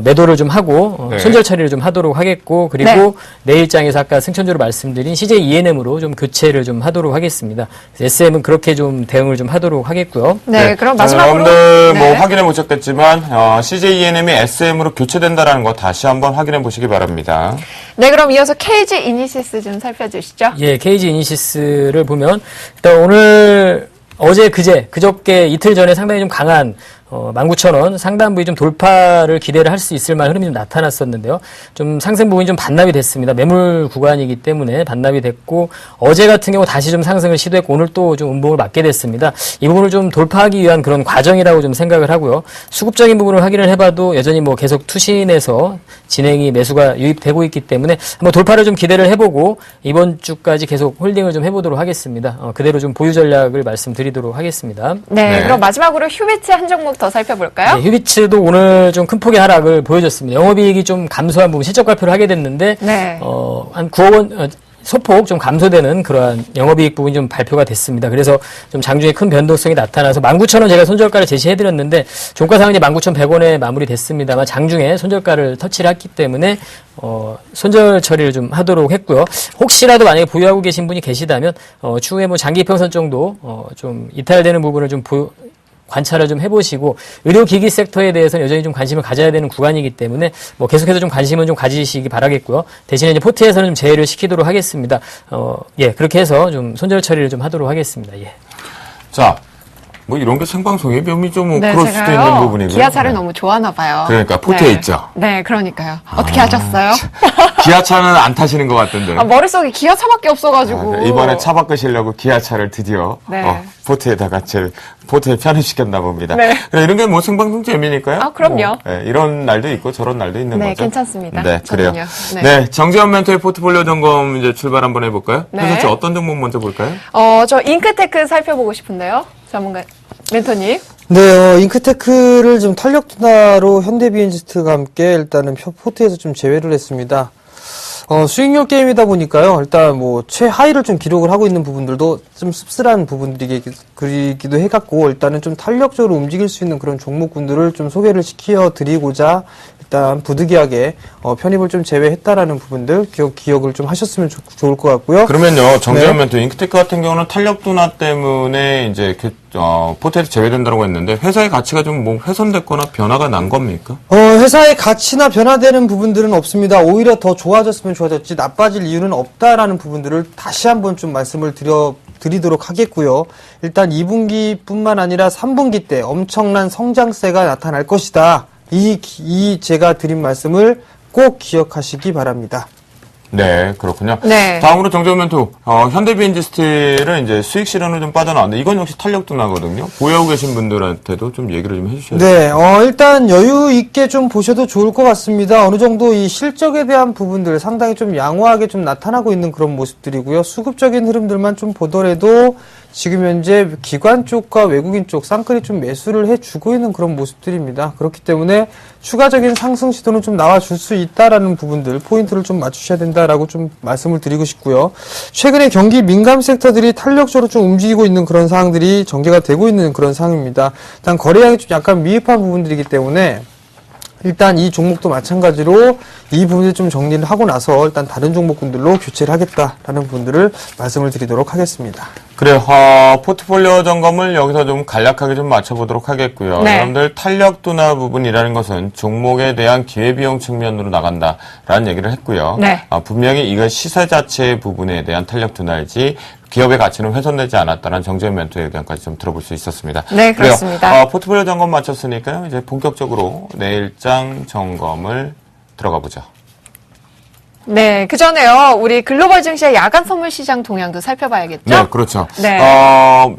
매도를 좀 하고 네. 손절 처리를 좀 하도록 하겠고 그리고 내일장에서 아까 승천주로 말씀드린 CJ ENM으로 좀 교체를 좀 하도록 하겠습니다. SM은 그렇게 좀 대응을 좀 하도록 하겠고요. 네, 그럼 마지막으로. 여러분들 뭐 네. 확인해 보셨겠지만 CJ ENM이 SM으로 교체된다라는 거 다시 한번 확인해 보시기 바랍니다. 네, 그럼 이어서 KG 이니시스 좀 살펴주시죠. 예, KG 이니시스를 보면 일단 오늘 어제 그저께 이틀 전에 상당히 좀 강한 19,000원 상단 부위 좀 돌파를 기대를 할 수 있을 만한 흐름이 좀 나타났었는데요. 좀 상승 부분이 좀 반납이 됐습니다. 매물 구간이기 때문에 반납이 됐고 어제 같은 경우 다시 좀 상승을 시도했고 오늘 또 좀 음봉을 맞게 됐습니다. 이 부분을 좀 돌파하기 위한 그런 과정이라고 좀 생각을 하고요. 수급적인 부분을 확인을 해봐도 여전히 뭐 계속 투신해서 진행이 매수가 유입되고 있기 때문에 한번 돌파를 좀 기대를 해보고 이번 주까지 계속 홀딩을 좀 해보도록 하겠습니다. 그대로 좀 보유 전략을 말씀드리도록 하겠습니다. 네, 네. 그럼 마지막으로 휴비츠 한 종목 증시부터 살펴볼까요? 네, 휴비츠도 오늘 좀 큰 폭의 하락을 보여줬습니다. 영업이익이 좀 감소한 부분 실적 발표를 하게 됐는데 네. 한 9억 원 소폭 좀 감소되는 그러한 영업이익 부분이 좀 발표가 됐습니다. 그래서 좀 장중에 큰 변동성이 나타나서 19,000원 제가 손절가를 제시해드렸는데 종가상은 이제 19,100원에 마무리됐습니다만 장중에 손절가를 터치를 했기 때문에 손절 처리를 좀 하도록 했고요. 혹시라도 만약에 보유하고 계신 분이 계시다면 추후에 뭐 장기 평선 정도 좀 이탈되는 부분을 좀 관찰을 좀 해보시고 의료기기 섹터에 대해서는 여전히 좀 관심을 가져야 되는 구간이기 때문에 뭐 계속해서 좀 관심은 좀 가지시기 바라겠고요. 대신에 이제 포트에서는 좀 제외를 시키도록 하겠습니다. 예, 그렇게 해서 좀 손절 처리를 좀 하도록 하겠습니다. 예. 자, 뭐 이런 게 생방송의 묘미죠. 뭐 네, 그럴 수도 제가요, 있는 부분이고요. 기아차를 너무 좋아하나 봐요. 그러니까 포트에 네. 있죠. 네, 그러니까요. 어떻게 하셨어요? 기아차는 안 타시는 것 같던데. 머릿속에 기아차밖에 없어가지고. 이번에 차 바꾸시려고 기아차를 드디어 네. 포트에다가 포트에 편입시켰나 봅니다. 네. 그래, 이런 게 뭐 생방송 재미니까요. 아, 그럼요. 네, 이런 날도 있고 저런 날도 있는 네, 거죠. 괜찮습니다. 네, 그래요. 저는요. 네. 네, 정재현 멘토의 포트폴리오 점검 이제 출발 한번 해볼까요? 네. 그래서 어떤 종목 먼저 볼까요? 저 잉크테크 살펴보고 싶은데요. 전문가 멘토님. 네, 잉크테크를 좀 탄력 둔화로 현대비엔지트가 함께 일단은 포트에서 좀 제외를 했습니다. 수익률 게임이다 보니까요. 일단 뭐 최하위를 좀 기록을 하고 있는 부분들도 좀 씁쓸한 부분들이기도 해갖고 일단은 좀 탄력적으로 움직일 수 있는 그런 종목군들을 좀 소개를 시켜드리고자 일단 부득이하게 편입을 좀 제외했다라는 부분들 기억을 좀 하셨으면 좋을 것 같고요. 그러면요, 정재현 네. 멘토 잉크테크 같은 경우는 탄력 둔화 때문에 이제 포트에서 제외된다고 했는데 회사의 가치가 좀 뭐 훼손됐거나 변화가 난 겁니까? 회사의 가치나 변화되는 부분들은 없습니다. 오히려 더 좋아졌으면 좋아졌지 나빠질 이유는 없다라는 부분들을 다시 한번 좀 말씀을 드리도록 하겠고요. 일단 2분기뿐만 아니라 3분기 때 엄청난 성장세가 나타날 것이다. 이 제가 드린 말씀을 꼭 기억하시기 바랍니다. 네, 그렇군요. 네. 다음으로 정재현 멘토, 현대비엔지스틸은 이제 수익 실현으로 좀 빠져나왔는데 이건 역시 탄력 둔화거든요. 보유하고 계신 분들한테도 좀 얘기를 좀 해주셔야 돼요. 네, 일단 여유 있게 좀 보셔도 좋을 것 같습니다. 어느 정도 이 실적에 대한 부분들 상당히 좀 양호하게 좀 나타나고 있는 그런 모습들이고요. 수급적인 흐름들만 좀 보더라도 지금 현재 기관 쪽과 외국인 쪽 쌍끌이 좀 매수를 해주고 있는 그런 모습들입니다. 그렇기 때문에 추가적인 상승 시도는 좀 나와줄 수 있다라는 부분들 포인트를 좀 맞추셔야 된다라고 좀 말씀을 드리고 싶고요. 최근에 경기 민감 섹터들이 탄력적으로 좀 움직이고 있는 그런 상황들이 전개가 되고 있는 그런 상황입니다. 일단 거래량이 좀 약간 미흡한 부분들이기 때문에 일단 이 종목도 마찬가지로 이 부분을 좀 정리를 하고 나서 일단 다른 종목군들로 교체를 하겠다라는 부분들을 말씀을 드리도록 하겠습니다. 그래요. 포트폴리오 점검을 여기서 좀 간략하게 좀 맞춰보도록 하겠고요. 네. 여러분들 탄력 둔화 부분이라는 것은 종목에 대한 기회비용 측면으로 나간다라는 얘기를 했고요. 네. 분명히 이건 시세 자체 부분에 대한 탄력 둔화이지 기업의 가치는 훼손되지 않았다는 정재현 멘토의 의견까지 좀 들어볼 수 있었습니다. 네, 그렇습니다. 그래요. 포트폴리오 점검 마쳤으니까요. 이제 본격적으로 내일장 점검을 들어가 보죠. 네, 그 전에요. 우리 글로벌 증시의 야간 선물 시장 동향도 살펴봐야겠죠? 네, 그렇죠. 네.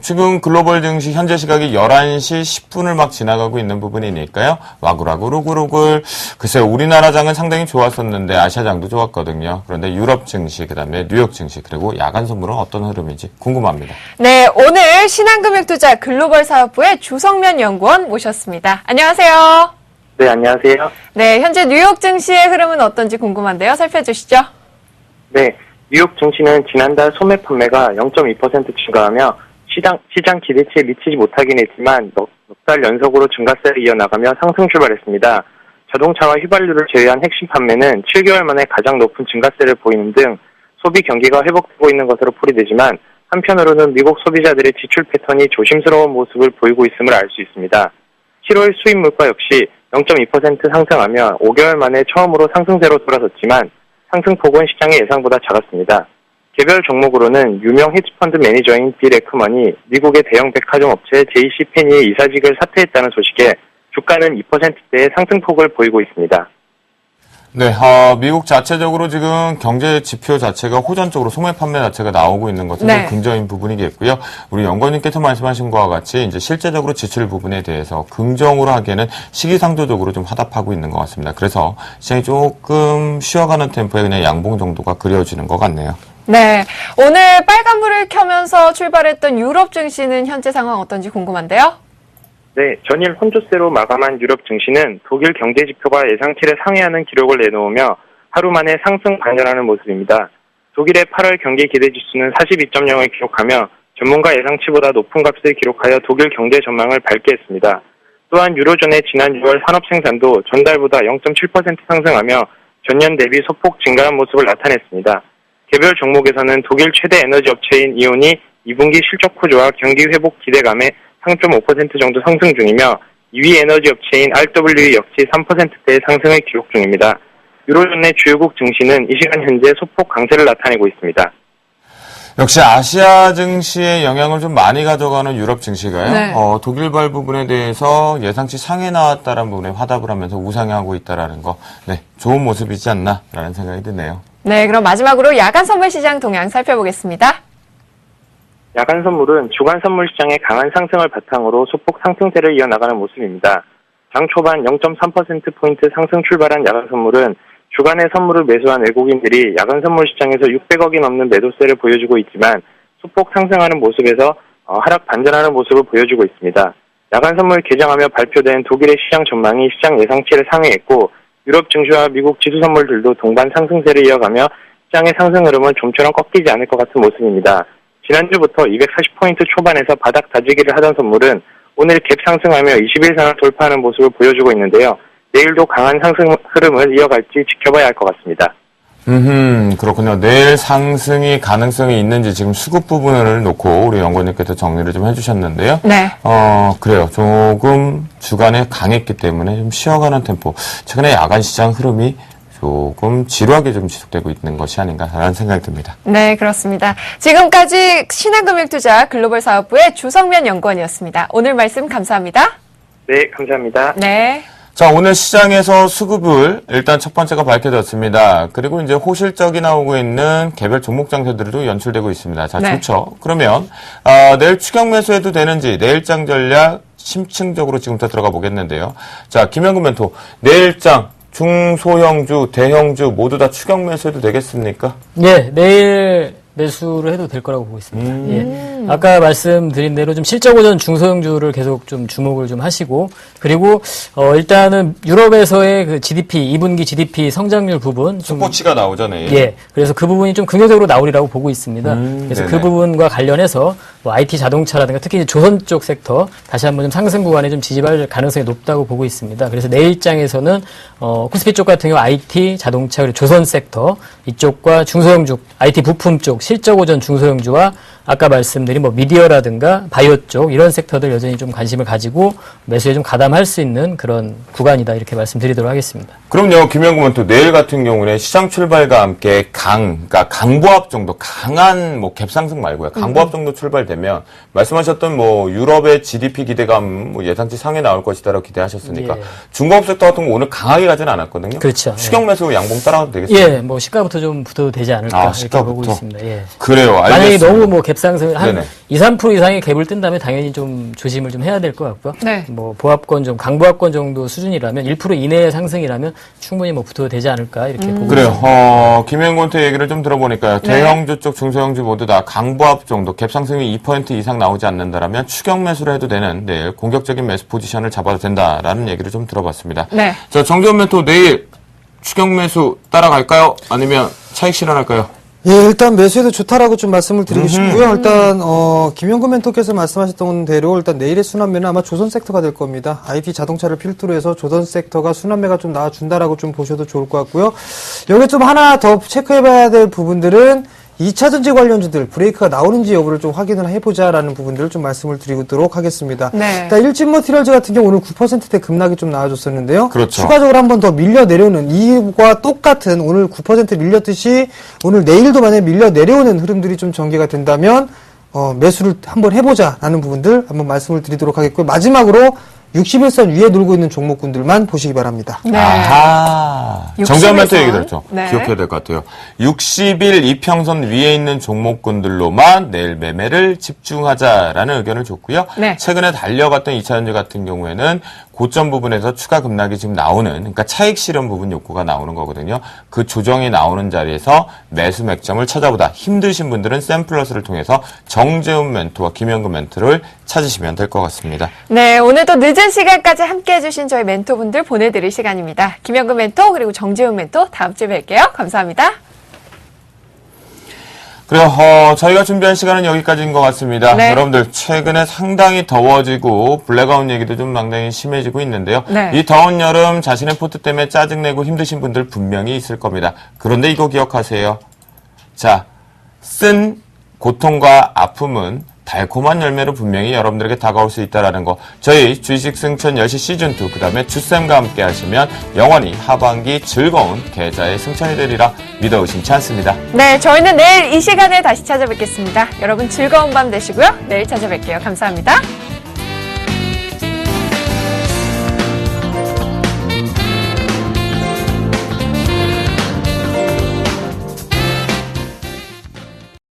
지금 글로벌 증시 현재 시각이 11시 10분을 막 지나가고 있는 부분이니까요. 와글와글우글우글. 글쎄요, 우리나라 장은 상당히 좋았었는데 아시아장도 좋았거든요. 그런데 유럽 증시, 그다음에 뉴욕 증시, 그리고 야간 선물은 어떤 흐름인지 궁금합니다. 네, 오늘 신한금융투자 글로벌 사업부의 주성면 연구원 모셨습니다. 안녕하세요. 네, 안녕하세요. 네, 현재 뉴욕 증시의 흐름은 어떤지 궁금한데요. 살펴주시죠. 네, 뉴욕 증시는 지난달 소매 판매가 0.2% 증가하며 시장 기대치에 미치지 못하긴 했지만 넉 달 연속으로 증가세를 이어나가며 상승 출발했습니다. 자동차와 휘발유를 제외한 핵심 판매는 7개월 만에 가장 높은 증가세를 보이는 등 소비 경기가 회복되고 있는 것으로 풀이되지만 한편으로는 미국 소비자들의 지출 패턴이 조심스러운 모습을 보이고 있음을 알 수 있습니다. 7월 수입 물가 역시 0.2% 상승하며 5개월 만에 처음으로 상승세로 돌아섰지만 상승폭은 시장의 예상보다 작았습니다. 개별 종목으로는 유명 헤지펀드 매니저인 빌 에크먼이 미국의 대형 백화점 업체 JC페니의 이사직을 사퇴했다는 소식에 주가는 2%대의 상승폭을 보이고 있습니다. 네, 미국 자체적으로 지금 경제 지표 자체가 호전적으로 소매 판매 자체가 나오고 있는 것은 네. 좀 긍정인 부분이겠고요. 우리 연구원님께서 말씀하신 것과 같이 이제 실제적으로 지출 부분에 대해서 긍정으로 하기에는 시기상조적으로 좀 하답하고 있는 것 같습니다. 그래서 시장이 조금 쉬어가는 템포에 그냥 양봉 정도가 그려지는 것 같네요. 네, 오늘 빨간불을 켜면서 출발했던 유럽 증시는 현재 상황 어떤지 궁금한데요. 네, 전일 혼조세로 마감한 유럽 증시는 독일 경제 지표가 예상치를 상회하는 기록을 내놓으며 하루 만에 상승 반전하는 모습입니다. 독일의 8월 경기 기대 지수는 42.0을 기록하며 전문가 예상치보다 높은 값을 기록하여 독일 경제 전망을 밝게 했습니다. 또한 유로존의 지난 6월 산업 생산도 전달보다 0.7% 상승하며 전년 대비 소폭 증가한 모습을 나타냈습니다. 개별 종목에서는 독일 최대 에너지 업체인 이온이 2분기 실적 호조와 경기 회복 기대감에 3.5% 정도 상승 중이며 2위 에너지 업체인 RWE 역시 3%대의 상승을 기록 중입니다. 유로존 내 주요국 증시는 이 시간 현재 소폭 강세를 나타내고 있습니다. 역시 아시아 증시의 영향을 좀 많이 가져가는 유럽 증시가요. 네. 독일발 부분에 대해서 예상치 상해 나왔다는 부분에 화답을 하면서 우상향하고 있다라는 거, 네, 좋은 모습이지 않나라는 생각이 드네요. 네, 그럼 마지막으로 야간 선물 시장 동향 살펴보겠습니다. 야간 선물은 주간 선물 시장의 강한 상승을 바탕으로 소폭 상승세를 이어나가는 모습입니다. 장 초반 0.3%포인트 상승 출발한 야간 선물은 주간에 선물을 매수한 외국인들이 야간 선물 시장에서 600억이 넘는 매도세를 보여주고 있지만 소폭 상승하는 모습에서 하락 반전하는 모습을 보여주고 있습니다. 야간 선물 개장하며 발표된 독일의 시장 전망이 시장 예상치를 상회했고 유럽 증시와 미국 지수 선물들도 동반 상승세를 이어가며 시장의 상승 흐름은 좀처럼 꺾이지 않을 것 같은 모습입니다. 지난주부터 240포인트 초반에서 바닥 다지기를 하던 선물은 오늘 갭 상승하며 21선을 돌파하는 모습을 보여주고 있는데요. 내일도 강한 상승 흐름을 이어갈지 지켜봐야 할 것 같습니다. 그렇군요. 내일 상승이 가능성이 있는지 지금 수급 부분을 놓고 우리 연구원님께서 정리를 좀 해주셨는데요. 네. 그래요. 조금 주간에 강했기 때문에 좀 쉬어가는 템포. 최근에 야간 시장 흐름이 조금 지루하게 좀 지속되고 있는 것이 아닌가라는 생각이 듭니다. 네, 그렇습니다. 지금까지 신한금융투자 글로벌사업부의 주성면 연구원이었습니다. 오늘 말씀 감사합니다. 네, 감사합니다. 네. 자, 오늘 시장에서 수급을 일단 첫 번째가 밝혀졌습니다. 그리고 이제 호실적이 나오고 있는 개별 종목 장세들도 연출되고 있습니다. 자, 네. 좋죠. 그러면 내일 추격 매수해도 되는지 내일장 전략 심층적으로 지금부터 들어가 보겠는데요. 자, 김현구 멘토, 내일장 중소형주, 대형주 모두 다 추격 매수해도 되겠습니까? 네, 내일 매수를 해도 될 거라고 보고 있습니다. 예. 아까 말씀드린 대로 좀 실적 오전 중소형주를 계속 좀 주목을 좀 하시고, 그리고 일단은 유럽에서의 그 GDP 2분기 GDP 성장률 부분 좀 스포츠가 나오잖아요. 예. 그래서 그 부분이 좀 긍정적으로 나오리라고 보고 있습니다. 그래서 네네. 그 부분과 관련해서 뭐 IT 자동차라든가 특히 이제 조선 쪽 섹터 다시 한번 좀 상승 구간에 좀 지지할 가능성이 높다고 보고 있습니다. 그래서 내일장에서는 코스피 쪽 같은 경우 IT 자동차 그리고 조선 섹터 이쪽과 중소형주 IT 부품 쪽 실적 오전 중소형주와 아까 말씀드린 뭐 미디어라든가 바이오 쪽 이런 sek터들 여전히 좀 관심을 가지고 매수에 좀 가담할 수 있는 그런 구간이다 이렇게 말씀드리도록 하겠습니다. 그럼요, 김영구 멘토 내일 같은 경우는 시장 출발과 함께 그러니까 강보합 정도, 강한 뭐 갭상승 말고요. 강보합 정도 출발되면 말씀하셨던 뭐 유럽의 GDP 기대감 뭐 예상치 상에 나올 것이다라고 기대하셨으니까 예. 중공업 섹터 같은 거 오늘 강하게 가지는 않았거든요. 그렇죠. 추격 매수 양봉 따라가도 되겠습니다. 예, 뭐 시가부터 좀 붙어도 되지 않을까 이렇게 시가부터. 보고 있습니다. 예. 그래요, 알겠습니다. 만약에 너무 뭐 갭상승을 한 네네. 2, 3% 이상의 갭을 뜬다면 당연히 좀 조심을 좀 해야 될 것 같고요. 네. 뭐 보합권 좀 강보합권 정도 수준이라면 1% 이내의 상승이라면 충분히 뭐 붙어도 되지 않을까 이렇게 보고 그래요. 있습니다. 김영곤테 얘기를 좀 들어보니까요. 네. 대형주 쪽, 중소형주 모두 다 강보합 정도, 갭상승이 2% 이상 나오지 않는다라면 추격 매수를 해도 되는 내일 공격적인 매수 포지션을 잡아도 된다라는 얘기를 좀 들어봤습니다. 네. 자, 정재원 멘토 내일 추격 매수 따라갈까요? 아니면 차익 실현할까요? 예, 일단 매수해도 좋다라고 좀 말씀을 드리고 싶고요. 일단 김영구 멘토께서 말씀하셨던 대로 일단 내일의 순환매는 아마 조선 섹터가 될 겁니다. IT 자동차를 필두로 해서 조선 섹터가 순환매가 좀 나와준다라고 좀 보셔도 좋을 것 같고요. 여기 좀 하나 더 체크해봐야 될 부분들은 2차 전지 관련주들 브레이크가 나오는지 여부를 좀 확인을 해보자라는 부분들을 좀 말씀을 드리도록 하겠습니다. 네. 일단 일진머티리얼즈 같은 경우 오늘 9%대 급락이 좀 나와줬었는데요. 그렇죠. 추가적으로 한 번 더 밀려 내려오는 이와 똑같은 오늘 9% 밀렸듯이 오늘 내일도 만약에 밀려 내려오는 흐름들이 좀 전개가 된다면 매수를 한번 해보자라는 부분들 한번 말씀을 드리도록 하겠고요. 마지막으로 61선 위에 놀고 있는 종목군들만 보시기 바랍니다. 네. 아하. 정재원 멘토 61선. 얘기 들었죠? 네. 기억해야 될 것 같아요. 60일 이평선 위에 있는 종목군들로만 내일 매매를 집중하자라는 의견을 줬고요. 네. 최근에 달려갔던 2차전지 같은 경우에는 고점 부분에서 추가 급락이 지금 나오는, 그러니까 차익 실현 부분 욕구가 나오는 거거든요. 그 조정이 나오는 자리에서 매수 맥점을 찾아보다 힘드신 분들은 샘플러스를 통해서 정재훈 멘토와 김영근 멘토를 찾으시면 될 것 같습니다. 네, 오늘도 늦은 시간까지 함께해 주신 저희 멘토분들 보내드릴 시간입니다. 김영근 멘토 그리고 정재훈 멘토 다음 주에 뵐게요. 감사합니다. 그래요. 저희가 준비한 시간은 여기까지인 것 같습니다. 네. 여러분들 최근에 상당히 더워지고 블랙아웃 얘기도 좀 상당히 심해지고 있는데요. 네. 이 더운 여름 자신의 포트 때문에 짜증내고 힘드신 분들 분명히 있을 겁니다. 그런데 이거 기억하세요. 자, 쓴 고통과 아픔은 달콤한 열매로 분명히 여러분들에게 다가올 수 있다는 거. 저희 주식 승천 10시 시즌2 그 다음에 주쌤과 함께 하시면 영원히 하반기 즐거운 계좌의 승천이 되리라 믿어 의심치 않습니다. 네, 저희는 내일 이 시간에 다시 찾아뵙겠습니다. 여러분 즐거운 밤 되시고요. 내일 찾아뵐게요. 감사합니다.